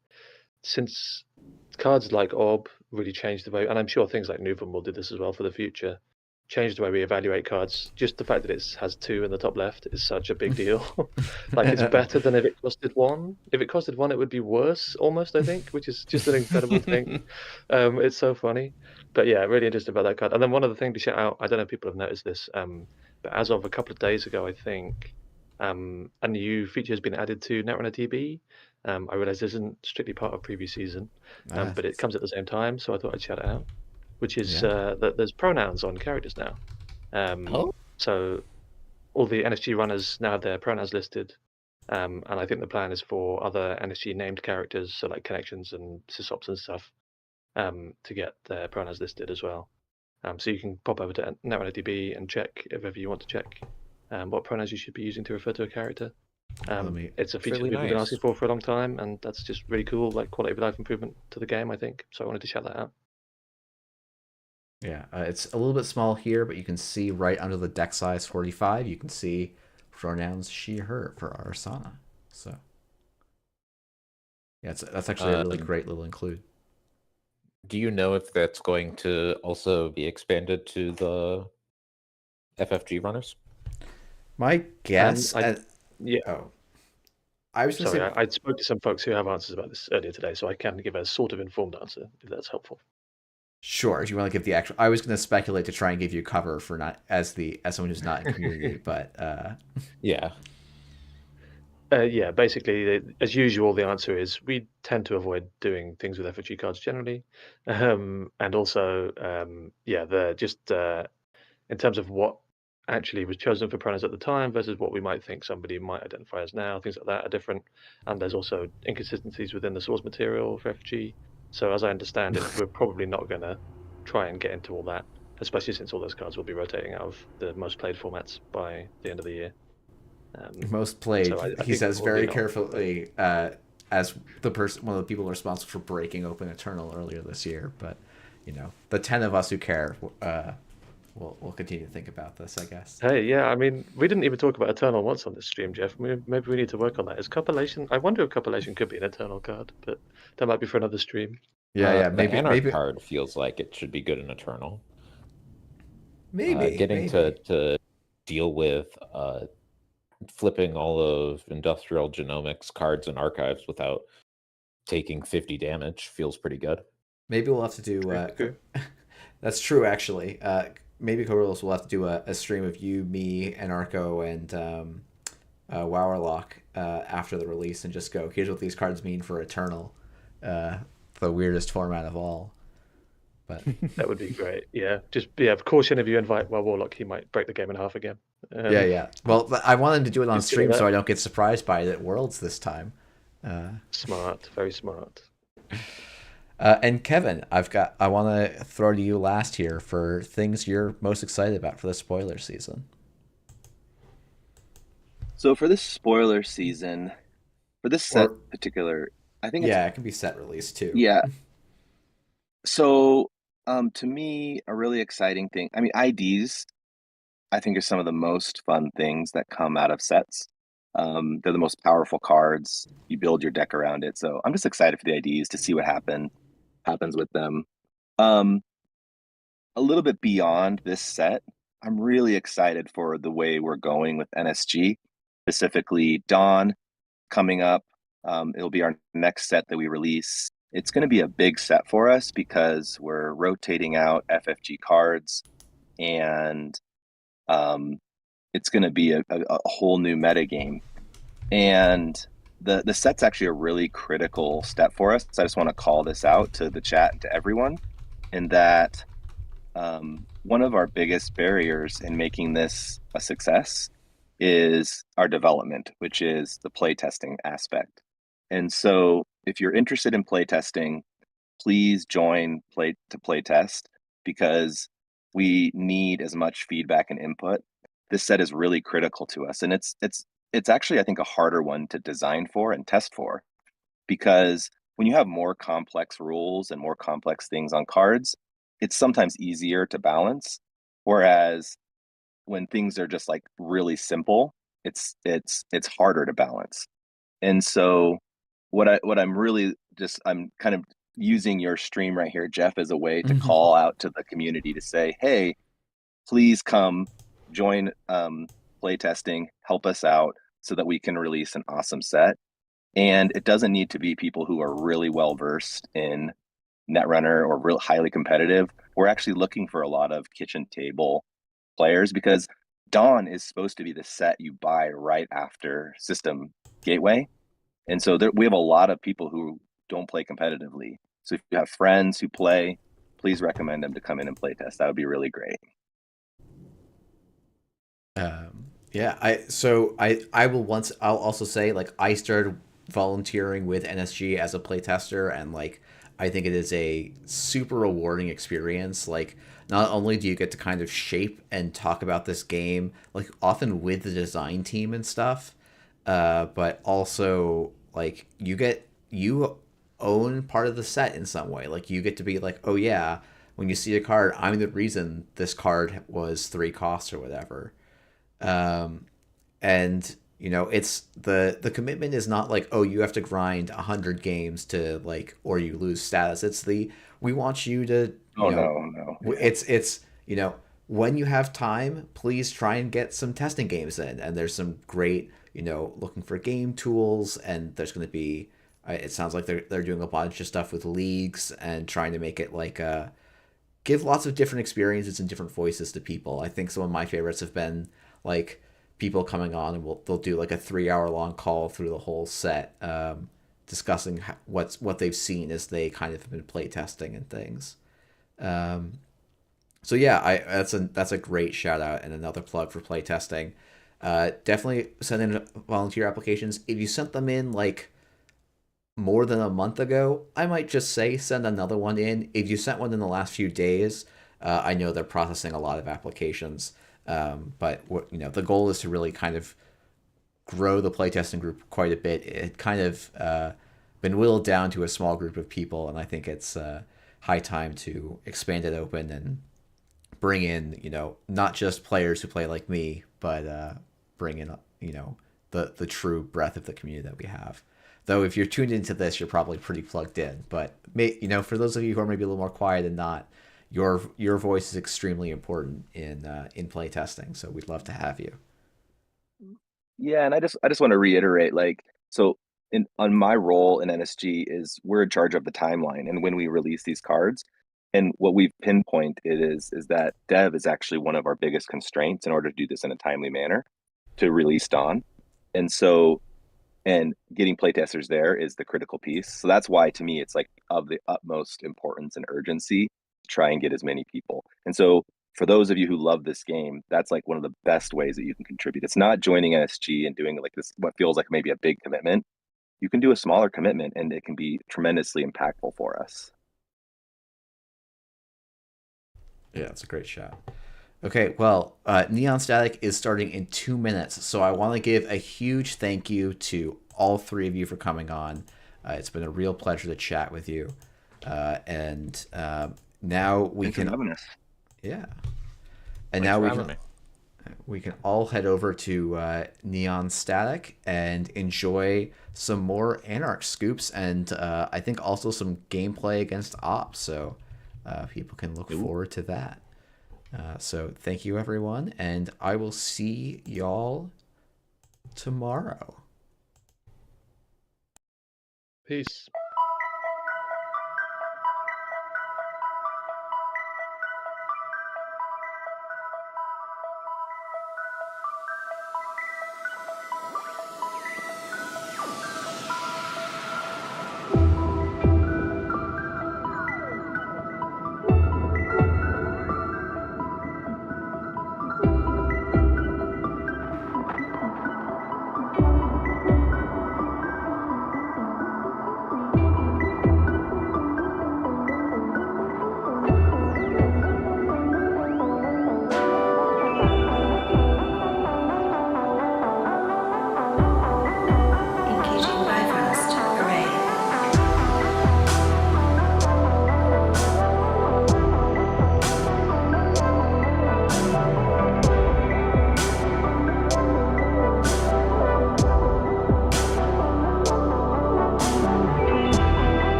since cards like Orb really changed the way, and I'm sure things like Nuvum will do this as well for the future, change the way we evaluate cards. Just the fact that it has 2 in the top left is such a big deal. Like it's better than if it costed 1. If it costed 1, it would be worse almost, I think, which is just an incredible thing. It's so funny. But yeah, really interested about that card. And then one other thing to shout out, I don't know if people have noticed this, but as of a couple of days ago, I think, a new feature has been added to Netrunner DB. I realize this isn't strictly part of previous season, but it comes at the same time, so I thought I'd shout it out, which is that there's pronouns on characters now. So all the NSG runners now have their pronouns listed, and I think the plan is for other NSG named characters, so like connections and sysops and stuff, to get their pronouns listed as well. So you can pop over to NetRunnerDB and check if ever you want to check what pronouns you should be using to refer to a character. It's a feature really people have been nice. asking for a long time, and that's just really cool, like quality of life improvement to the game, I think. So I wanted to shout that out. Yeah, it's a little bit small here, but you can see right under the deck size 45, you can see pronouns she, her for our Asana. So yeah, that's actually a really great little include. Do you know if that's going to also be expanded to the FFG runners? My guess, yeah. Oh, I was Sorry, I spoke to some folks who have answers about this earlier today, so I can give a sort of informed answer if that's helpful. Sure, if you want to give the actual, I was going to speculate to try and give you cover for not as someone who's not in community, but yeah. Yeah, basically, as usual, the answer is we tend to avoid doing things with FFG cards generally, and also, they're just in terms of what actually was chosen for pronouns at the time versus what we might think somebody might identify as now, things like that are different, and there's also inconsistencies within the source material for FFG. So as I understand it, we're probably not going to try and get into all that, especially since all those cards will be rotating out of the most played formats by the end of the year. Most played, so I he says probably very not. carefully, as one of the people responsible for breaking open Eternal earlier this year. But the 10 of us who care, we'll continue to think about this, I guess. Hey, yeah, I mean, we didn't even talk about Eternal once on this stream, Jeff. Maybe we need to work on that. Is Compilation? I wonder if Compilation could be an Eternal card, but that might be for another stream. Yeah, the Anarch card feels like it should be good in Eternal. Getting to deal with flipping all of Industrial Genomics cards and archives without taking 50 damage feels pretty good. Maybe we'll have to do that's true, actually. Maybe CobraBubbles will have to do a stream of you, me, Anarcho, and Wowerlock after the release, and just go, here's what these cards mean for Eternal, the weirdest format of all. But that would be great. Yeah, just caution if you invite Warlock, he might break the game in half again. Yeah. Well, I want him to do it on stream so I don't get surprised by it at Worlds this time. Smart, very smart. And Kevin, I want to throw to you last here for things you're most excited about for the spoiler season. So for this spoiler season, for this set particular, I think it can be set release too. Yeah. So to me, a really exciting thing, I mean, IDs, I think are some of the most fun things that come out of sets. They're the most powerful cards. You build your deck around it. So I'm just excited for the IDs to see what happens with them. A little bit beyond this set, I'm really excited for the way we're going with NSG, specifically Dawn coming up. It'll be our next set that we release. It's going to be a big set for us because we're rotating out FFG cards, and it's going to be a whole new meta game. And the set's actually a really critical step for us. So I just want to call this out to the chat and to everyone, in that one of our biggest barriers in making this a success is our development, which is the playtesting aspect. And so if you're interested in playtesting, please join playtest, because we need as much feedback and input. This set is really critical to us, and it's actually, I think, a harder one to design for and test for, because when you have more complex rules and more complex things on cards, it's sometimes easier to balance. Whereas when things are just like really simple, it's harder to balance. And so I'm kind of using your stream right here, Jeff, as a way to call out to the community to say, hey, please come join playtesting, help us out so that we can release an awesome set. And it doesn't need to be people who are really well versed in Netrunner or real highly competitive. We're actually looking for a lot of kitchen table players because Dawn is supposed to be the set you buy right after System Gateway. And so we have a lot of people who don't play competitively. So if you have friends who play, please recommend them to come in and play test. That would be really great. Yeah, I'll also say, like, I started volunteering with NSG as a playtester, and like I think it is a super rewarding experience. Like, not only do you get to kind of shape and talk about this game, like often with the design team and stuff, but also like you own part of the set in some way. Like, you get to be like, oh yeah, when you see a card, I'm the reason this card was 3 costs or whatever. And it's the commitment is not like, oh, you have to grind 100 games to, like, or you lose status. It's the, we want you to, Oh no. Yeah. it's when you have time, please try and get some testing games in. And there's some great, looking for game tools, and there's going to be, it sounds like they're doing a bunch of stuff with leagues and trying to make it like give lots of different experiences and different voices to people. I think some of my favorites have been like people coming on and they'll do like a 3 hour long call through the whole set, discussing what they've seen as they kind of have been playtesting and things. So yeah, that's a great shout out and another plug for playtesting. Definitely send in volunteer applications. If you sent them in like more than a month ago, I might just say send another one in. If you sent one in the last few days, I know they're processing a lot of applications. But the goal is to really kind of grow the playtesting group quite a bit. It kind of been whittled down to a small group of people, and I think it's high time to expand it open and bring in, not just players who play like me, but bring in, the true breadth of the community that we have. Though if you're tuned into this, you're probably pretty plugged in. But for those of you who are maybe a little more quiet and not, your voice is extremely important in play testing. So we'd love to have you. Yeah, and I just want to reiterate, like, so on my role in NSG is we're in charge of the timeline and when we release these cards. And what we've pinpointed is that dev is actually one of our biggest constraints in order to do this in a timely manner to release Dawn. And so, and getting playtesters there is the critical piece. So that's why, to me, it's like of the utmost importance and urgency to try and get as many people. And so for those of you who love this game, that's like one of the best ways that you can contribute. It's not joining NSG and doing like this, what feels like maybe a big commitment. You can do a smaller commitment and it can be tremendously impactful for us. Yeah, it's a great shot. Okay, well, Neon Static is starting in 2 minutes, so I want to give a huge thank you to all 3 of you for coming on. It's been a real pleasure to chat with you, and now we Thanks can. for having us. Yeah, Thanks and now for we can all head over to Neon Static and enjoy some more Anarch scoops, and I think also some gameplay against Ops. So people can look forward to that. So thank you, everyone, and I will see y'all tomorrow. Peace.